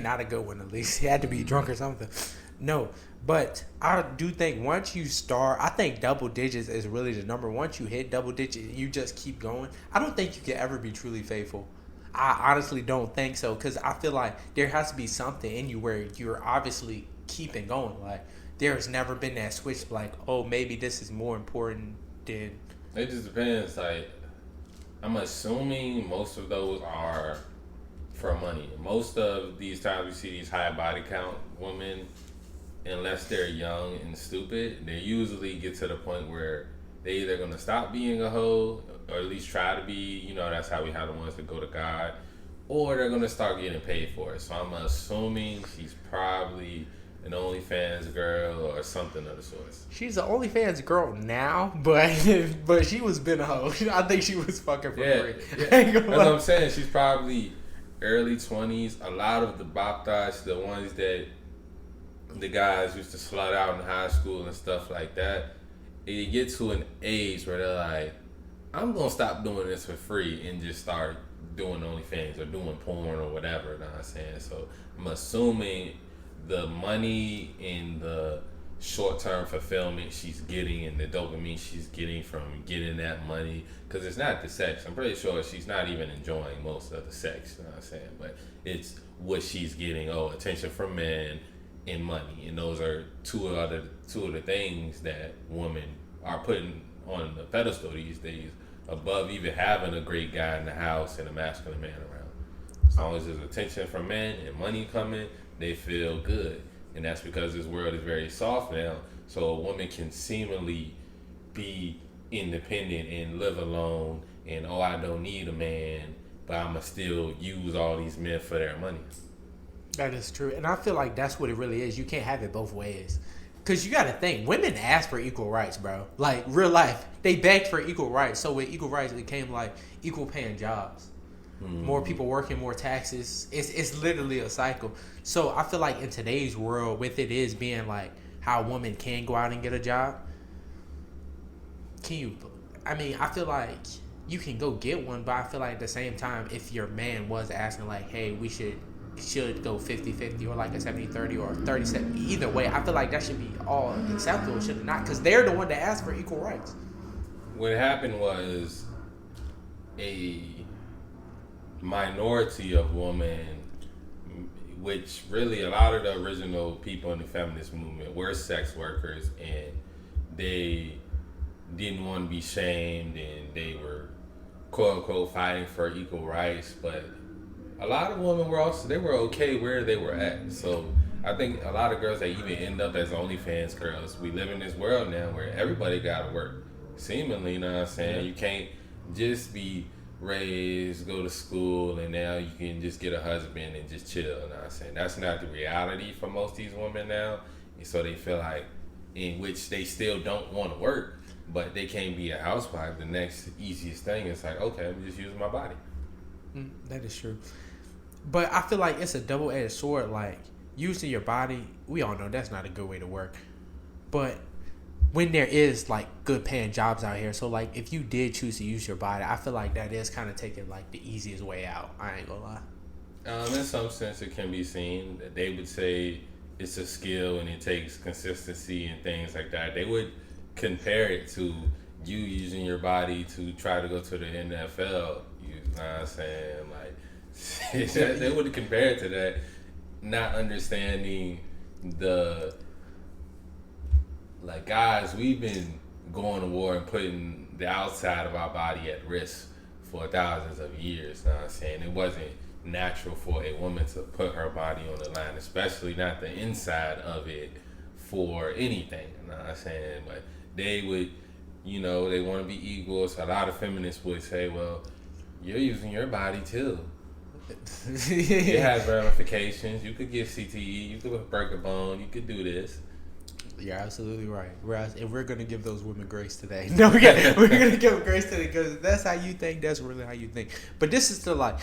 Not a good one, at least. He had to be drunk or something. No, but I do think once you start, I think double digits is really the number. Once you hit double digits, you just keep going. I don't think you can ever be truly faithful. I honestly don't think so, because I feel like there has to be something in you where you're obviously keeping going. Like, there's never been that switch, like, oh, maybe this is more important than... It just depends. Like, I'm assuming most of those are for money. Most of these times we see these high body count women, unless they're young and stupid, they usually get to the point where they either going to stop being a hoe, or at least try to be, that's how we have the ones that go to God, or they're going to start getting paid for it. So I'm assuming she's probably an OnlyFans girl or something of the sort. She's an OnlyFans girl now, but she was been a hoe. I think she was fucking for free. Yeah. That's what I'm saying. She's probably early 20s. A lot of the baptas, the ones that the guys used to slut out in high school and stuff like that, they get to an age where they're like, I'm going to stop doing this for free and just start doing OnlyFans or doing porn or whatever, you know what I'm saying? So I'm assuming the money and the short-term fulfillment she's getting and the dopamine she's getting from getting that money, because it's not the sex. I'm pretty sure she's not even enjoying most of the sex, you know what I'm saying? But it's what she's getting, attention from men and money. And those are two of the things that women are putting on the pedestal these days, above even having a great guy in the house and a masculine man around. As long as there's attention from men and money coming, they feel good. And that's because this world is very soft now, so a woman can seemingly be independent and live alone and, I don't need a man, but I'ma still use all these men for their money. That is true. And I feel like that's what it really is. You can't have it both ways. Because you got to think, women ask for equal rights, bro. Like, real life. They begged for equal rights. So with equal rights, it came like equal paying jobs. More people working, more taxes. It's literally a cycle. So I feel like in today's world, with it is being like how a woman can go out and get a job, I feel like you can go get one, but I feel like at the same time, if your man was asking like, hey, we should go 50-50 or like a 70-30 or 30-70, either way, I feel like that should be all acceptable, should it not? Because they're the one that asked for equal rights. What happened was a minority of women, which really a lot of the original people in the feminist movement were sex workers, and they didn't want to be shamed, and they were quote unquote fighting for equal rights. But a lot of women were okay where they were at. So I think a lot of girls that even end up as OnlyFans girls, we live in this world now where everybody gotta work seemingly, you know what I'm saying? Yeah. You can't just be raised, go to school, and now you can just get a husband and just chill, you know what I'm saying? That's not the reality for most of these women now. And so they feel like, in which they still don't want to work, but they can't be a housewife. The next easiest thing is like, okay, I'm just using my body. That is true. But I feel like it's a double-edged sword. Like, using your body, we all know that's not a good way to work. But when there is, like, good paying jobs out here, so, like, if you did choose to use your body, I feel like that is kind of taking, like, the easiest way out. I ain't gonna lie. In some sense, it can be seen that they would say it's a skill and it takes consistency and things like that. They would compare it to you using your body to try to go to the NFL. You know what I'm saying? Like, they would compare it to that, not understanding the, like, guys, we've been going to war and putting the outside of our body at risk for thousands of years. You know what I'm saying? It wasn't natural for a woman to put her body on the line, especially not the inside of it, for anything. You know what I'm saying? But they would, they want to be equal. So a lot of feminists would say, well, you're using your body too. It has ramifications. You could get CTE, you could break a bone, you could do this. You're absolutely right. And we're going to give those women grace today. No, we're going to give them grace today because that's how you think. That's really how you think. But this is still like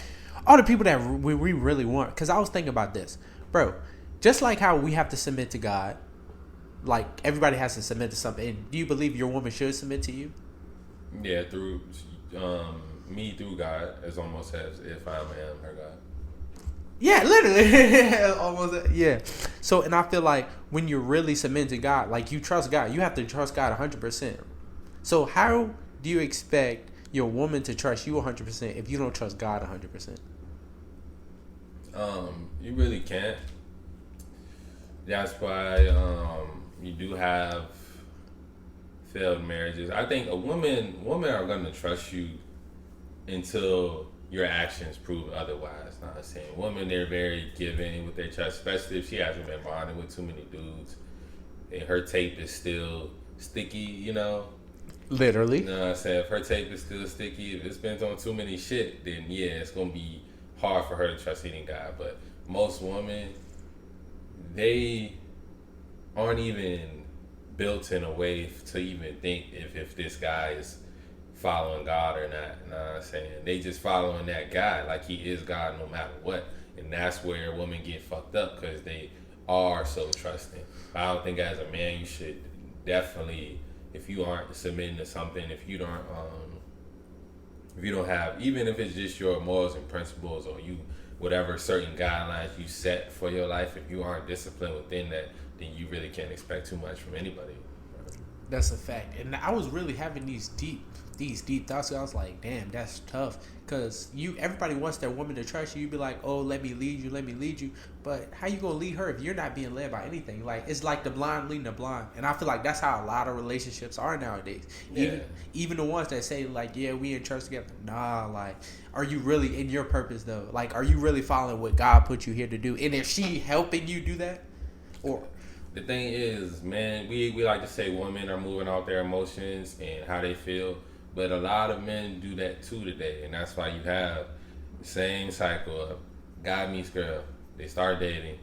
all the people that we really want. Because I was thinking about this. Bro, just like how we have to submit to God, like everybody has to submit to something. And do you believe your woman should submit to you? Yeah, through me through God, it's almost as if I am her God. Yeah, literally. Almost, yeah. So, and I feel like when you're really submitting to God, like you trust God, you have to trust God 100%. So how do you expect your woman to trust you 100% if you don't trust God 100%? You really can't. That's why you do have failed marriages. I think women are going to trust you until your actions prove otherwise. Not saying women, they're very giving with their trust, especially if she hasn't been bonding with too many dudes and her tape is still sticky, Literally. You know what I'm saying? If her tape is still sticky, if it's been on too many shit, then yeah, it's gonna be hard for her to trust any guy. But most women, they aren't even built in a way to even think if this guy is following God or not. You know what I'm saying? They just following that guy like he is God no matter what. And that's where women get fucked up because they are so trusting. But I don't think as a man you should definitely, if you aren't submitting to something, if you don't have, even if it's just your morals and principles or you, whatever certain guidelines you set for your life, if you aren't disciplined within that, then you really can't expect too much from anybody. That's a fact. And I was really having these deep thoughts. I was like, damn, that's tough. Because everybody wants their woman to trust you. You be like, oh, let me lead you. But how you going to lead her if you're not being led by anything? Like, it's like the blind leading the blind. And I feel like that's how a lot of relationships are nowadays. Yeah. Even the ones that say, like, yeah, we in church together. Nah, like, are you really in your purpose, though? Like, are you really following what God put you here to do? And is she helping you do that? Or... The thing is, man, we like to say women are moving out their emotions and how they feel, but a lot of men do that too today, and that's why you have the same cycle of guy meets girl, they start dating,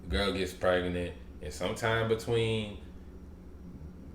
the girl gets pregnant, and sometime between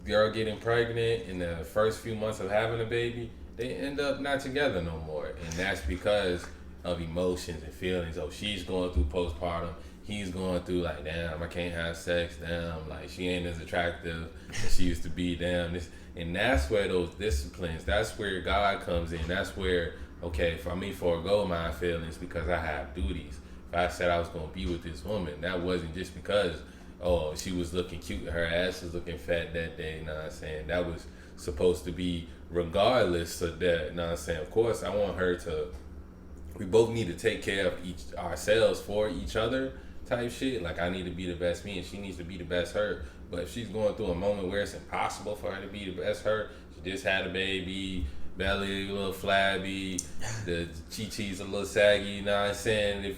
girl getting pregnant in the first few months of having a baby, they end up not together no more, and that's because of emotions and feelings. Oh, she's going through postpartum. He's going through like, damn, I can't have sex. Damn, like she ain't as attractive as she used to be. Damn, this, and that's where those disciplines. That's where God comes in. That's where, okay, for me forego my feelings because I have duties. If I said I was gonna be with this woman, that wasn't just because, oh, she was looking cute, her ass was looking fat that day. You know what I'm saying? That was supposed to be regardless of that. You know what I'm saying? Of course, I want her to. We both need to take care of ourselves for each other. Type shit. Like I need to be the best me and she needs to be the best her. But if she's going through a moment where it's impossible for her to be the best her, she just had a baby, belly a little flabby, the chi-chi's a little saggy, you know what I'm saying? If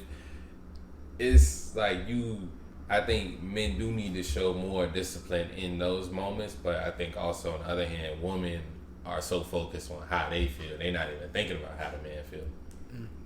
it's like I think men do need to show more discipline in those moments, but I think also on the other hand, women are so focused on how they feel, they're not even thinking about how the man feel.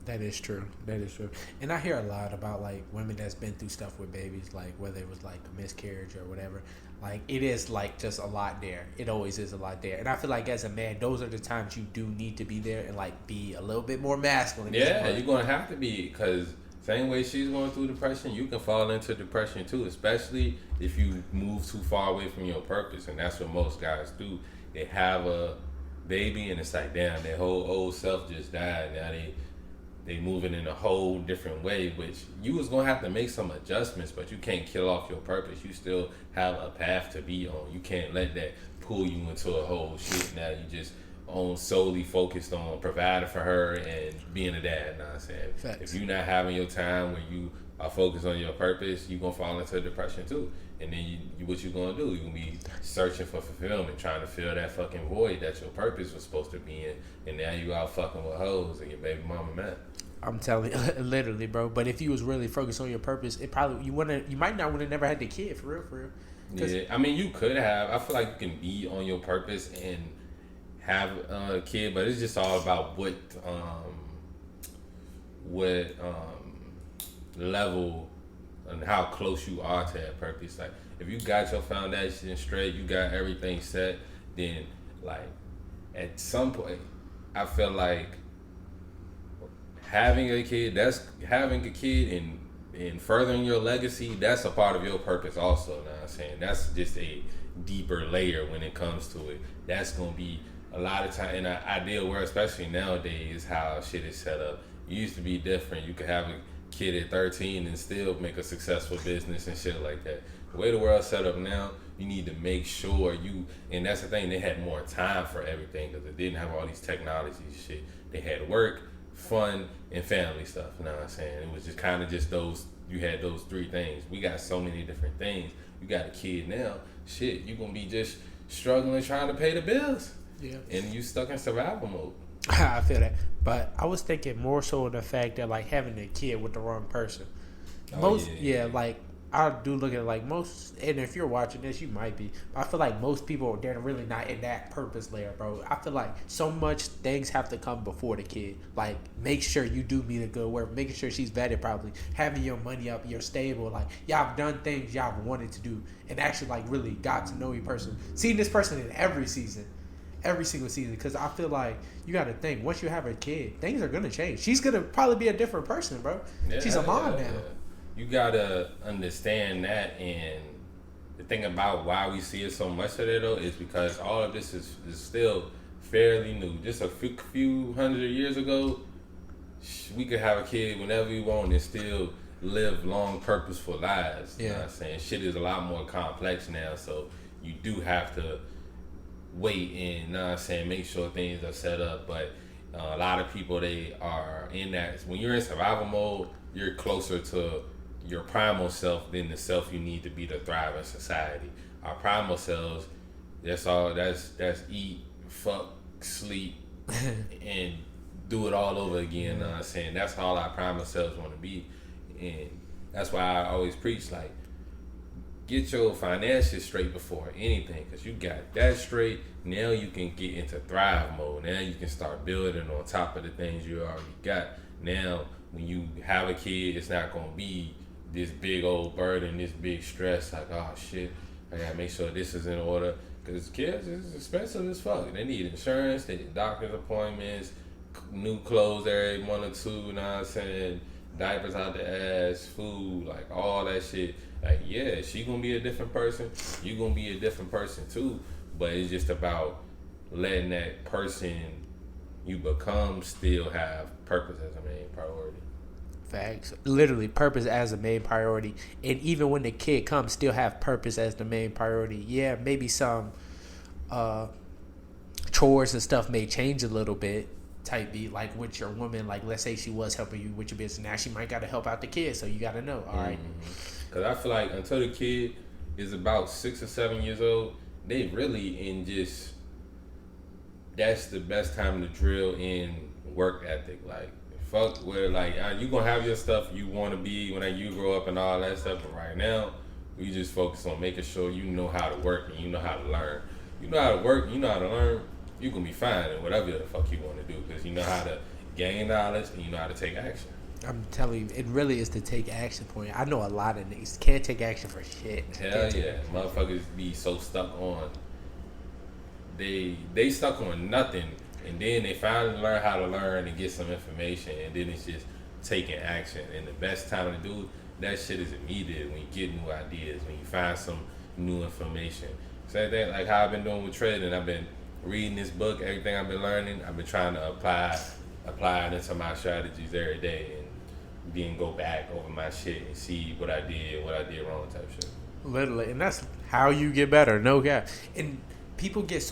That is true. That is true. And I hear a lot about like women that's been through stuff with babies, like whether it was like a miscarriage or whatever. Like it is like just a lot there. It always is a lot there. And I feel like as a man, those are the times you do need to be there and like be a little bit more masculine. Yeah, you're gonna have to be, because same way she's going through depression, you can fall into depression too, especially if you move too far away from your purpose. And that's what most guys do. They have a baby and it's like, damn, their whole old self just died. Now they moving in a whole different way, which you was gonna have to make some adjustments, but you can't kill off your purpose. You still have a path to be on. You can't let that pull you into a whole shit. Now you just solely focused on providing for her and being a dad. Know what I'm saying? Facts. If you're not having your time where you are focused on your purpose, you gonna fall into depression too. And then you what you gonna do? You gonna be searching for fulfillment, trying to fill that fucking void that your purpose was supposed to be in, and now you out fucking with hoes and your baby mama mad. I'm telling you, literally, bro. But if you was really focused on your purpose, it probably you might not would have never had the kid for real. Yeah, I mean you could have. I feel like you can be on your purpose and have a kid, but it's just all about what level and how close you are to that purpose. Like if you got your foundation straight, you got everything set, then like at some point I feel like having a kid and furthering your legacy, that's a part of your purpose also. Know what I'm saying? That's just a deeper layer when it comes to it. That's gonna be a lot of time in an ideal world, especially nowadays, how shit is set up. It used to be different. You could have a kid at 13 and still make a successful business and shit like that. The way the world's set up now, you need to make sure and that's the thing, they had more time for everything because they didn't have all these technologies and shit. They had work, fun, and family stuff. You know what I'm saying? It was just kind of just those, you had those three things. We got so many different things. You got a kid now, shit, you gonna be just struggling trying to pay the bills. Yeah. And you stuck in survival mode. I feel that. But I was thinking more so of the fact that like having a kid with the wrong person. Like I do look at it like most, and if you're watching this, you might be. But I feel like most people, they're really not in that purpose layer, bro. I feel like so much things have to come before the kid. Like, make sure you do meet a good work, making sure she's vetted properly, having your money up, you're stable. Like, y'all have done things y'all have wanted to do, and actually, like, really got to know your person. Seeing this person in every single season, because I feel like you got to think, once you have a kid, things are going to change. She's going to probably be a different person, bro. She's a mom now. Yeah. You gotta understand that, and the thing about why we see it so much today though is because all of this is still fairly new. Just a few hundred years ago, we could have a kid whenever we want and still live long, purposeful lives. You know what I'm saying? Shit is a lot more complex now, so you do have to wait and, you know what I'm saying, make sure things are set up. But a lot of people, they are in that. When you're in survival mode, you're closer to your primal self than the self you need to be to thrive in society. Our primal selves, that's eat, fuck, sleep, and do it all over again. You know what I'm saying? That's all our primal selves want to be. And that's why I always preach, like, get your finances straight before anything, because you got that straight. Now you can get into thrive mode. Now you can start building on top of the things you already got. Now when you have a kid, it's not going to be this big old burden, this big stress, like, oh shit, I gotta make sure this is in order. Because kids is expensive as fuck. They need insurance, they need doctor's appointments, new clothes every 1 or 2, you know what I'm saying? Diapers out the ass, food, like all that shit. Like, yeah, she gonna be a different person. You gonna be a different person too. But it's just about letting that person you become still have purpose as a main priority. Facts. Literally, purpose as a main priority. And even when the kid comes, still have purpose as the main priority. Yeah, maybe some chores and stuff may change a little bit. Type B, like with your woman, like let's say she was helping you with your business. Now she might got to help out the kid, so you got to know. All right. Because I feel like until the kid is about 6 or 7 years old, they really in just, that's the best time to drill in work ethic. Like, fuck where, like, you gonna have your stuff you want to be when you grow up and all that stuff, but right now we just focus on making sure you know how to work and you know how to learn. You know how to work, you know how to learn, you gonna be fine in whatever the fuck you want to do, because you know how to gain knowledge and you know how to take action. I'm telling you, it really is the take action point. I know a lot of niggas can't take action for shit. Hell yeah, motherfuckers be so stuck on, they stuck on nothing, and then they finally learn how to learn and get some information, and then it's just taking action. And the best time to do that shit is immediate, when you get new ideas, when you find some new information. Same thing like how I've been doing with trading. I've been reading this book, everything I've been learning, I've been trying to apply it into my strategies every day, and then go back over my shit and see what I did wrong type shit. Literally, and that's how you get better, no cap. And people get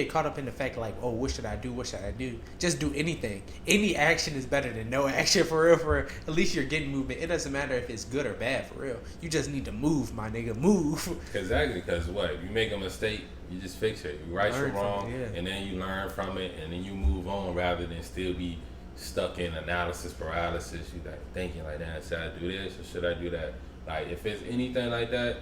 caught up in the fact like, oh, what should I do? Just do anything. Any action is better than no action, for real, for real. At least you're getting movement. It doesn't matter if it's good or bad, for real. You just need to move, my nigga, move. Exactly, because what? If you make a mistake, you just fix it. You right from wrong, and then you learn from it, and then you move on rather than still be stuck in analysis paralysis. You like thinking like that, should I do this or should I do that? Like, if it's anything like that,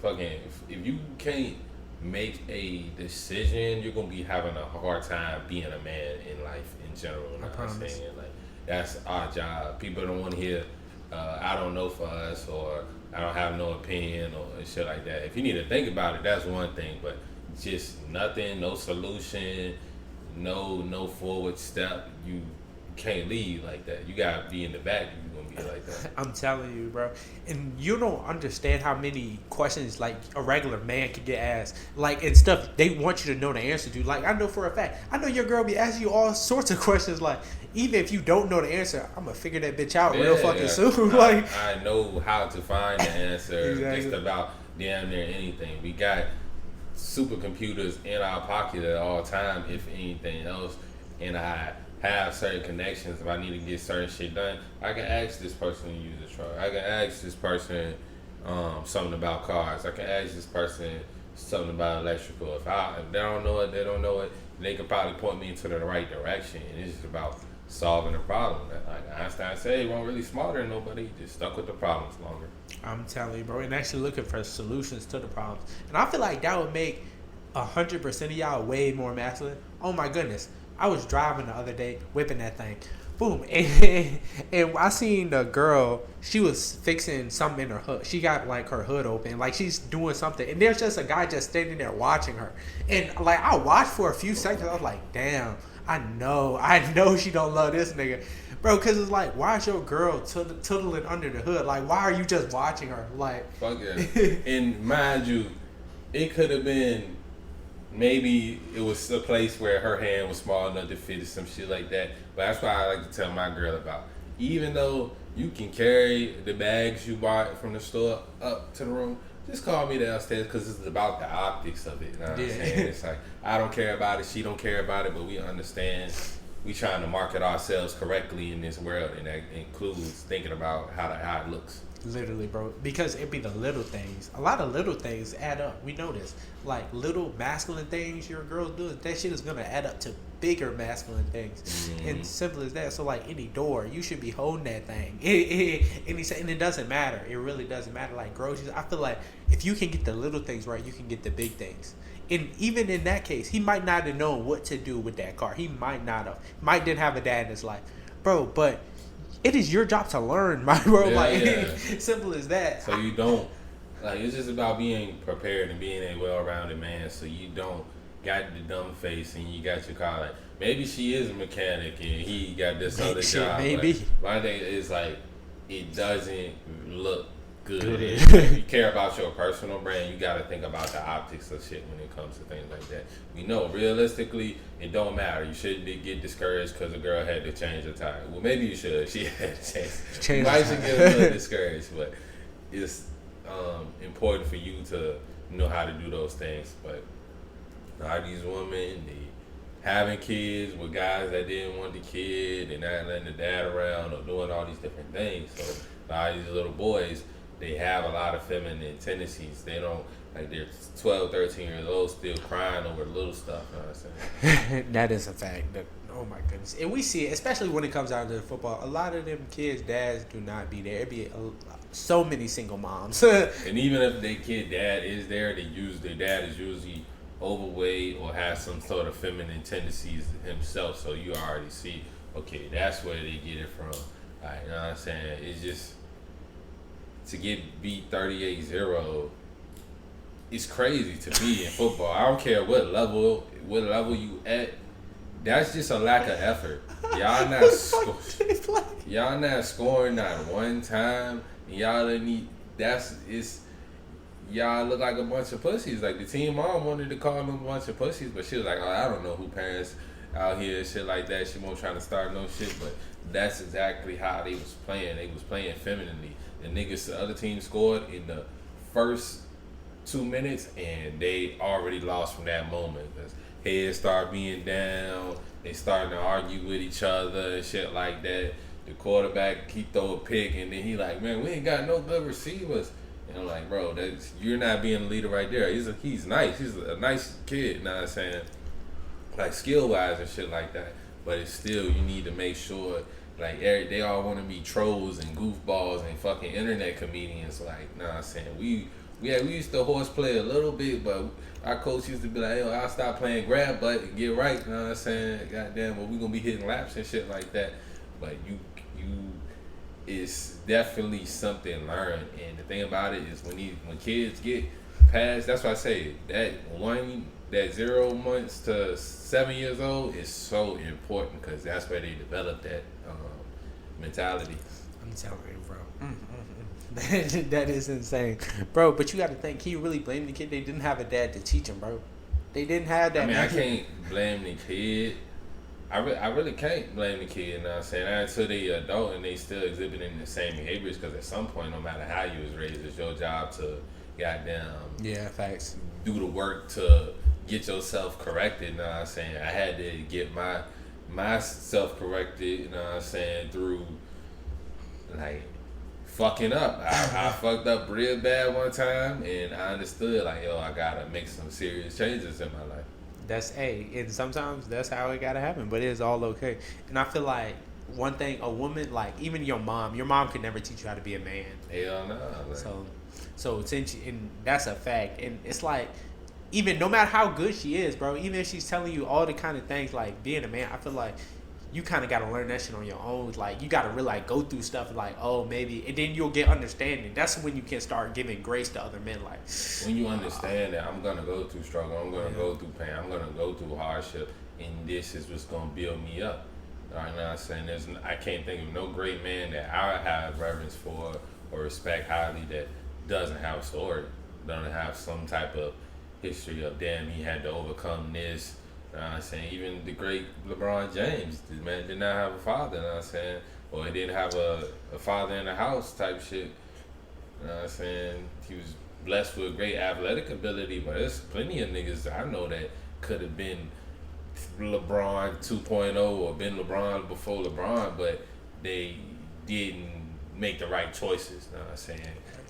fucking, if you can't make a decision, you're gonna be having a hard time being a man in life in general. You know what I'm saying? Like, that's our job. People don't want to hear I don't know for us, or I don't have no opinion, or shit like that. If you need to think about it, that's one thing, but just nothing, no solution, no forward step, you can't lead like that. You gotta be in the back if you're gonna be like that. I'm telling you, bro. And you don't understand how many questions like a regular man could get asked, like, and stuff they want you to know the answer to. Like, I know for a fact, I know your girl be asking you all sorts of questions. Like, even if you don't know the answer, I'm gonna figure that bitch out real fucking soon. Like, I know how to find the answer. Exactly. Just about damn near anything. We got supercomputers in our pocket at all time, if anything else, and I have certain connections. If I need to get certain shit done, I can ask this person to use a truck. I can ask this person something about cars. I can ask this person something about electrical. If they don't know it, they don't know it. They can probably point me into the right direction. And it's just about solving a problem. Like Einstein said, he wasn't really smarter than nobody. He just stuck with the problems longer. I'm telling you, bro, and actually looking for solutions to the problems. And I feel like that would make 100% of y'all way more masculine. Oh my goodness. I was driving the other day, whipping that thing. Boom. And I seen the girl, she was fixing something in her hood. She got like her hood open, like she's doing something. And there's just a guy just standing there watching her. And like I watched for a few seconds. I was like, damn, I know she don't love this nigga. Bro, because it's like, why is your girl tootling under the hood? Like, why are you just watching her? Like, fuck yeah. And mind you, it could have been, maybe it was a place where her hand was small enough to fit or some shit like that. But that's why I like to tell my girl about. Even though you can carry the bags you bought from the store up to the room, just call me downstairs, because it's about the optics of it. You know what I'm saying? It's like, I don't care about it, she don't care about it, but we understand. We trying to market ourselves correctly in this world, and that includes thinking about how it looks. Literally, bro, because it be the little things. A lot of little things add up. We know this. Like, little masculine things your girls do, that shit is gonna add up to bigger masculine things. Mm-hmm. And simple as that. So like, any door, you should be holding that thing. And it doesn't matter. It really doesn't matter. Like groceries, I feel like if you can get the little things right, you can get the big things. And even in that case, he might not have known what to do with that car. He might not have. Might didn't have a dad in his life, bro. But it is your job to learn, my bro. Yeah, like, yeah. simple as that. So you don't Like, it's just about being prepared and being a well-rounded man, so you don't got the dumb face and you got your car. Like, maybe she is a mechanic and he got this other job. Maybe. But my thing is like, it doesn't look good. Good. If you care about your personal brand, you got to think about the optics of shit when it comes to things like that. We know realistically, it don't matter. You shouldn't get discouraged because a girl had to change her tire. Well, maybe you should. She had to change. You might should get a little discouraged, but it's important for you to know how to do those things. But a lot of these women, they having kids with guys that didn't want the kid and not letting the dad around or doing all these different things. So a lot of these little boys, they have a lot of feminine tendencies. They don't, like, they're 12, 13 years old still crying over little stuff. You know what I'm saying? That is a fact. Oh my goodness. And we see it, especially when it comes down to the football. A lot of them kids' dads do not be there. It be so many single moms. And even if their kid dad is there, their dad is usually overweight or has some sort of feminine tendencies himself. So you already see, okay, that's where they get it from. Like, you know what I'm saying? It's just, to get beat 38-0, it's crazy to me in football. I don't care what level you at. That's just a lack of effort. Y'all not scoring not one time. Y'all y'all look like a bunch of pussies. Like, the team mom wanted to call them a bunch of pussies, but she was like, oh, I don't know who parents out here and shit like that. She won't try to start no shit, but that's exactly how they was playing. They was playing femininely. The other team scored in the first 2 minutes, and they already lost from that moment because heads start being down. They starting to argue with each other and shit like that. The quarterback, he throw a pick, and then he like, man, we ain't got no good receivers. And I'm like, bro, you're not being a leader right there. He's nice. He's a nice kid, you know what I'm saying? Like, skill-wise and shit like that. But it's still, you need to make sure, like, they all want to be trolls and goofballs and fucking internet comedians. Like, nah, I'm saying, we used to horseplay a little bit, but our coach used to be like, yo, I'll stop playing grab butt and get right, you know what I'm saying? Goddamn, well, we gonna be hitting laps and shit like that. But it's definitely something learned. And the thing about it is when kids get past, that's why I say that 0 months to 7 years old is so important because that's where they develop that mentality. I'm telling you, bro. That is insane, bro. But you got to think, can you really blame the kid? They didn't have a dad to teach him, bro. They didn't have that. I mean, I can't blame the kid. I really can't blame the kid, you know what I'm saying? Until they adult and they still exhibiting the same behaviors, because at some point, no matter how you was raised, it's your job to facts. do the work to get yourself corrected, you know what I'm saying? I had to get my self corrected, you know what I'm saying, through, like, fucking up. I fucked up real bad one time, and I understood, like, yo, I gotta make some serious changes in my life. And sometimes that's how it gotta happen, but it's all okay. And I feel like one thing, a woman, like, even your mom could never teach you how to be a man. Hell no. Man. So and that's a fact. And it's like, even no matter how good she is, bro, even if she's telling you all the kind of things like being a man, I feel like you kind of got to learn that shit on your own. Like, you got to really, like, go through stuff like, oh, maybe, and then you'll get understanding. That's when you can start giving grace to other men. Like, when you understand that I'm going to go through struggle, I'm going to go through pain, I'm going to go through hardship, and this is what's going to build me up. All right, now I'm saying, I can't think of no great man that I have reverence for or respect highly that doesn't have a story, doesn't have some type of history of, damn, he had to overcome this. You know what I'm saying? Even the great LeBron James, the man did not have a father, you know what I'm saying? Or he didn't have a father in the house type shit. You know what I'm saying? He was blessed with great athletic ability, but there's plenty of niggas I know that could have been LeBron 2.0 or been LeBron before LeBron, but they didn't make the right choices. You know what I'm saying?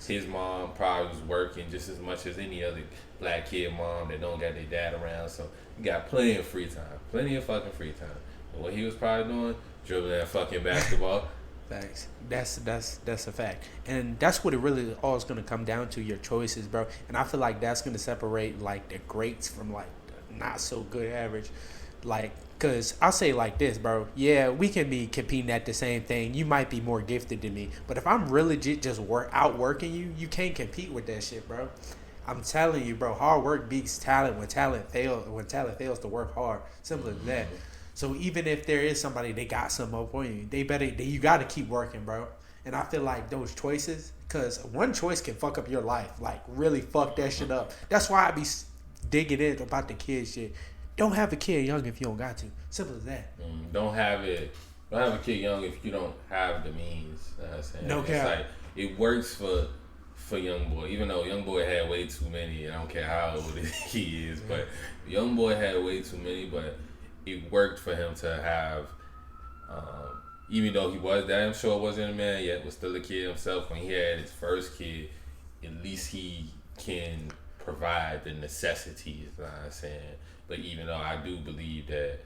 His mom probably was working just as much as any other black kid mom that don't got their dad around, so he got plenty of free time, plenty of fucking free time. And what he was probably doing, dribbling that fucking basketball. Facts. That's a fact, and that's what it really all is gonna come down to, your choices, bro. And I feel like that's gonna separate, like, the greats from, like, the not so good average. Like, Cause I'll say it like this, bro. Yeah, we can be competing at the same thing. You might be more gifted than me, but if I'm really just outworking you, you can't compete with that shit, bro. I'm telling you, bro. Hard work beats talent when talent fails to work hard. Simple as that. So even if there is somebody they got something up on you, you got to keep working, bro. And I feel like those choices, cause one choice can fuck up your life, like really fuck that shit up. That's why I be digging in about the kid shit. Don't have a kid young if you don't got to. Simple as that. Don't have a kid young if you don't have the means. You know what I'm saying? No cap. It's like it works for young boy, even though young boy had way too many. I don't care how old he is, but young boy had way too many. But it worked for him to have, even though he was damn sure wasn't a man yet, was still a kid himself. When he had his first kid, at least he can provide the necessities. You know what I'm saying? But even though I do believe that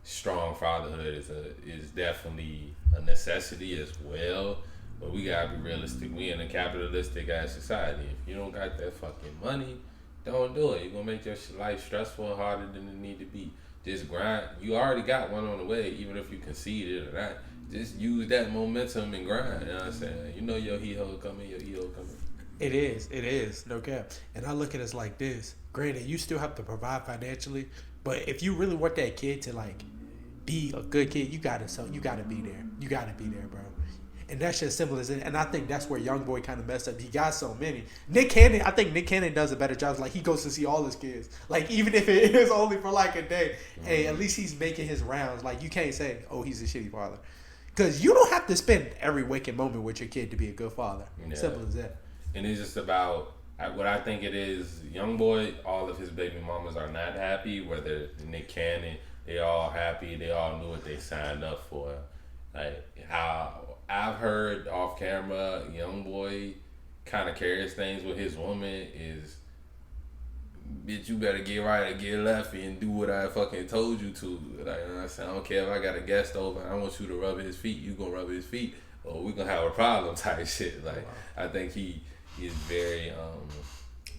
strong fatherhood is definitely a necessity as well, but we gotta be realistic. We in a capitalistic ass society. If you don't got that fucking money, don't do it. You're gonna make your life stressful and harder than it need to be. Just grind. You already got one on the way, even if you concede it or not. Just use that momentum and grind. You know what I'm saying? You know your he-ho coming, your he-ho coming. It is, no cap. And I look at it like this. Granted, you still have to provide financially, but if you really want that kid to like be a good kid, you gotta be there. You gotta be there, bro. And that's just simple as it. And I think that's where Young Boy kind of messed up. He got so many. I think Nick Cannon does a better job. Like, he goes to see all his kids. Like, even if it is only for like a day, hey, at least he's making his rounds. Like, you can't say, oh, he's a shitty father. Because you don't have to spend every waking moment with your kid to be a good father. Yeah. Simple as that. And it's just about what I think it is. Young Boy, all of his baby mamas are not happy. Whether Nick Cannon, they all happy. They all knew what they signed up for. Like, how I've heard off camera, Young Boy kind of carries things with his woman is, bitch, you better get right or get left and do what I fucking told you to. Like, you know what I'm saying? I don't care if I got a guest over, I want you to rub his feet, you gonna rub his feet, or we gonna have a problem type shit. Like, I think he is very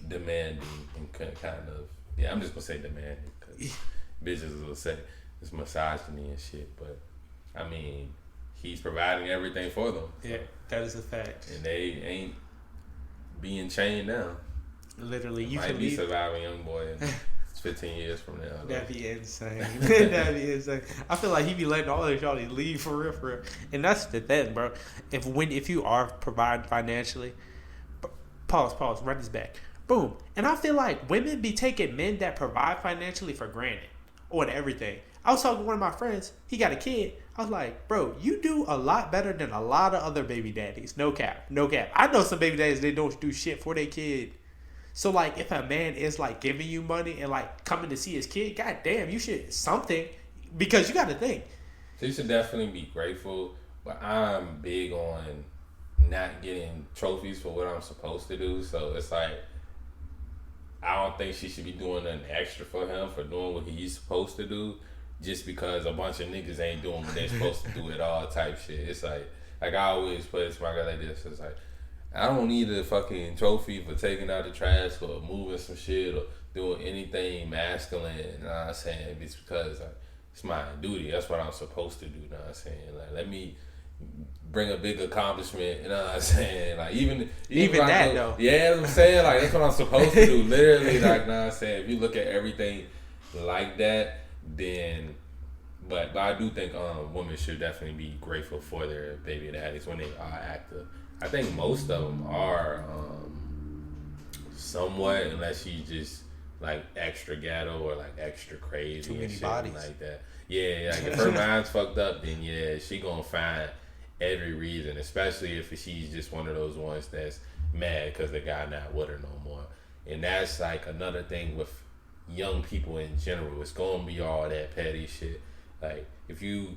demanding and kind of, yeah, I'm just gonna say demanding because bitches will say it's misogyny and shit, but I mean, he's providing everything for them. Yeah, that is a fact. And they ain't being chained down. Literally, you might be surviving Young Boy in 15 years from now. That'd be insane. That'd be insane. I feel like he be letting all of y'all leave for real. And that's the thing, bro. If you are providing financially, pause, run this back. Boom. And I feel like women be taking men that provide financially for granted on everything. I was talking to one of my friends. He got a kid. I was like, bro, you do a lot better than a lot of other baby daddies. No cap. I know some baby daddies, they don't do shit for their kid. So, like, if a man is, like, giving you money and, like, coming to see his kid, goddamn, you should something. Because you got to think. So you should definitely be grateful. But I'm big on not getting trophies for what I'm supposed to do. So it's like, I don't think she should be doing nothing extra for him for doing what he's supposed to do. Just because a bunch of niggas ain't doing what they're supposed to do at all type shit. It's like I always put it to my guy like this. It's like, I don't need a fucking trophy for taking out the trash or moving some shit or doing anything masculine. You know what I'm saying? It's because it's my duty. That's what I'm supposed to do. You know what I'm saying? Like, let me bring a big accomplishment. You know what I'm saying? Like, even that though. Yeah, that's what I'm saying. Like, that's what I'm supposed to do. Literally, like, you know what I'm saying? If you look at everything like that, then, but I do think women should definitely be grateful for their baby daddies when they are active. I think most of them are somewhat, unless you just like extra ghetto or like extra crazy. Too many shit bodies like that. Yeah, like if her mind's fucked up, then yeah, she gonna find every reason, especially if she's just one of those ones that's mad because the guy not with her no more. And that's like another thing with young people in general. It's gonna be all that petty shit. Like, if you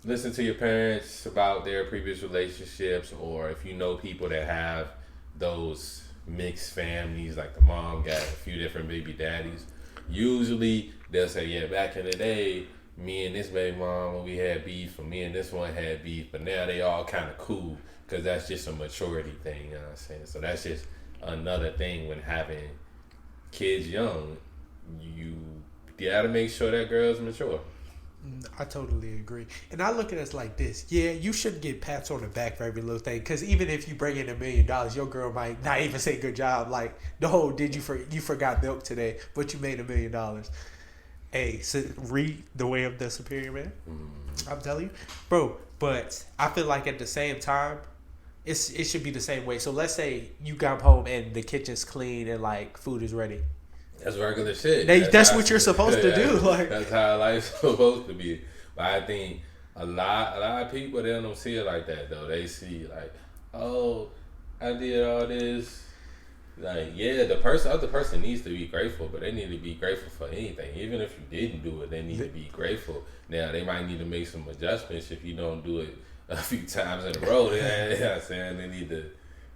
listen to your parents about their previous relationships, or if you know people that have those mixed families, like the mom got a few different baby daddies, usually they'll say, yeah, back in the day, me and this baby mom, when we had beef, or me and this one had beef, but now they all kind of cool, because that's just a maturity thing, you know what I'm saying? So that's just another thing when having kids young, you gotta make sure that girl's mature. I totally agree. And I look at it like this. Yeah, you shouldn't get pats on the back for every little thing. Because even if you bring in $1 million, your girl might not even say good job. Like, the whole you forgot milk today, but you made $1 million. Hey, so read The Way of the Superior Man. I'm telling you. Bro, but I feel like at the same time, it should be the same way. So let's say you got home and the kitchen's clean and like food is ready. That's regular shit. That's what you're supposed to do. Like, that's how life's supposed to be. But I think a lot of people, they don't see it like that though. They see like, oh, I did all this. Like, yeah, the other person needs to be grateful, but they need to be grateful for anything. Even if you didn't do it, they need to be grateful. Now they might need to make some adjustments if you don't do it a few times in a row. You know what I'm saying? They need to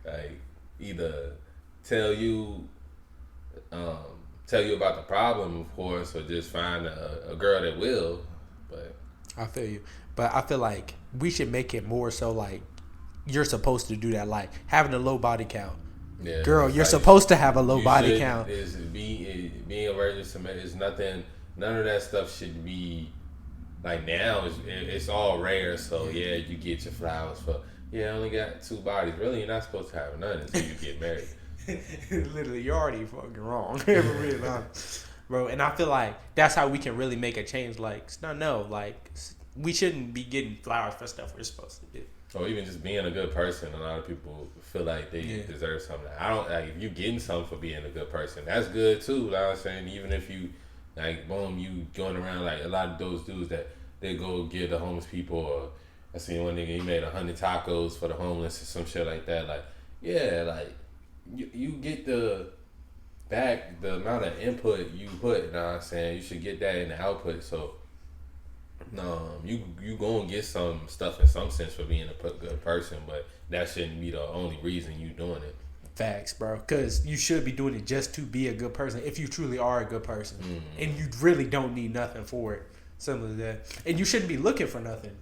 like either tell you about the problem, of course, or just find a girl that will. But I feel you. But I feel like we should make it more so like you're supposed to do that, like having a low body count. Yeah, girl, you're like, supposed to have a low body count. Being a virgin is nothing. None of that stuff should be like now. It's all rare. So yeah, you get your flowers for. Yeah, I only got 2 bodies. Really, you're not supposed to have none until you get married. Literally, you're already fucking wrong. Really honest. Bro, and I feel like that's how we can really make a change. Like, like we shouldn't be getting flowers for stuff we're supposed to do. Or even just being a good person. A lot of people feel like they deserve something. I don't like if you getting something for being a good person. That's good too. Like I'm saying, even if you like boom, you going around like a lot of those dudes that they go give the homeless people. Or I seen one nigga, he made 100 tacos for the homeless or some shit like that. Like yeah, like you get the amount of input you put. You know what I'm saying? You should get that in the output. So. You gonna get some stuff in some sense for being a good person, but that shouldn't be the only reason you doing it. Facts, bro. Because you should be doing it just to be a good person if you truly are a good person, and you really don't need nothing for it. Something like that, and you shouldn't be looking for nothing.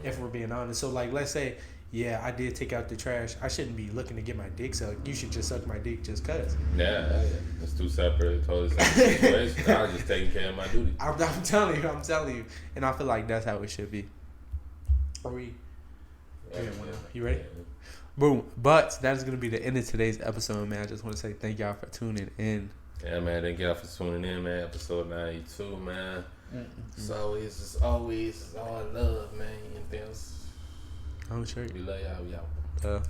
If we're being honest, so like let's say, yeah, I did take out the trash. I shouldn't be looking to get my dick sucked. You should just suck my dick just cause. Yeah. It's 2 separate, totally separate situations. I was just taking care of my duty. I'm telling you. And I feel like that's how it should be. Are we? Yeah. You ready? Yeah. Boom. But that is going to be the end of today's episode, man. I just want to say thank y'all for tuning in. Yeah, man. Thank y'all for tuning in, man. Episode 92, man. It's always all love, man. Anything else? I'm sure. We love y'all.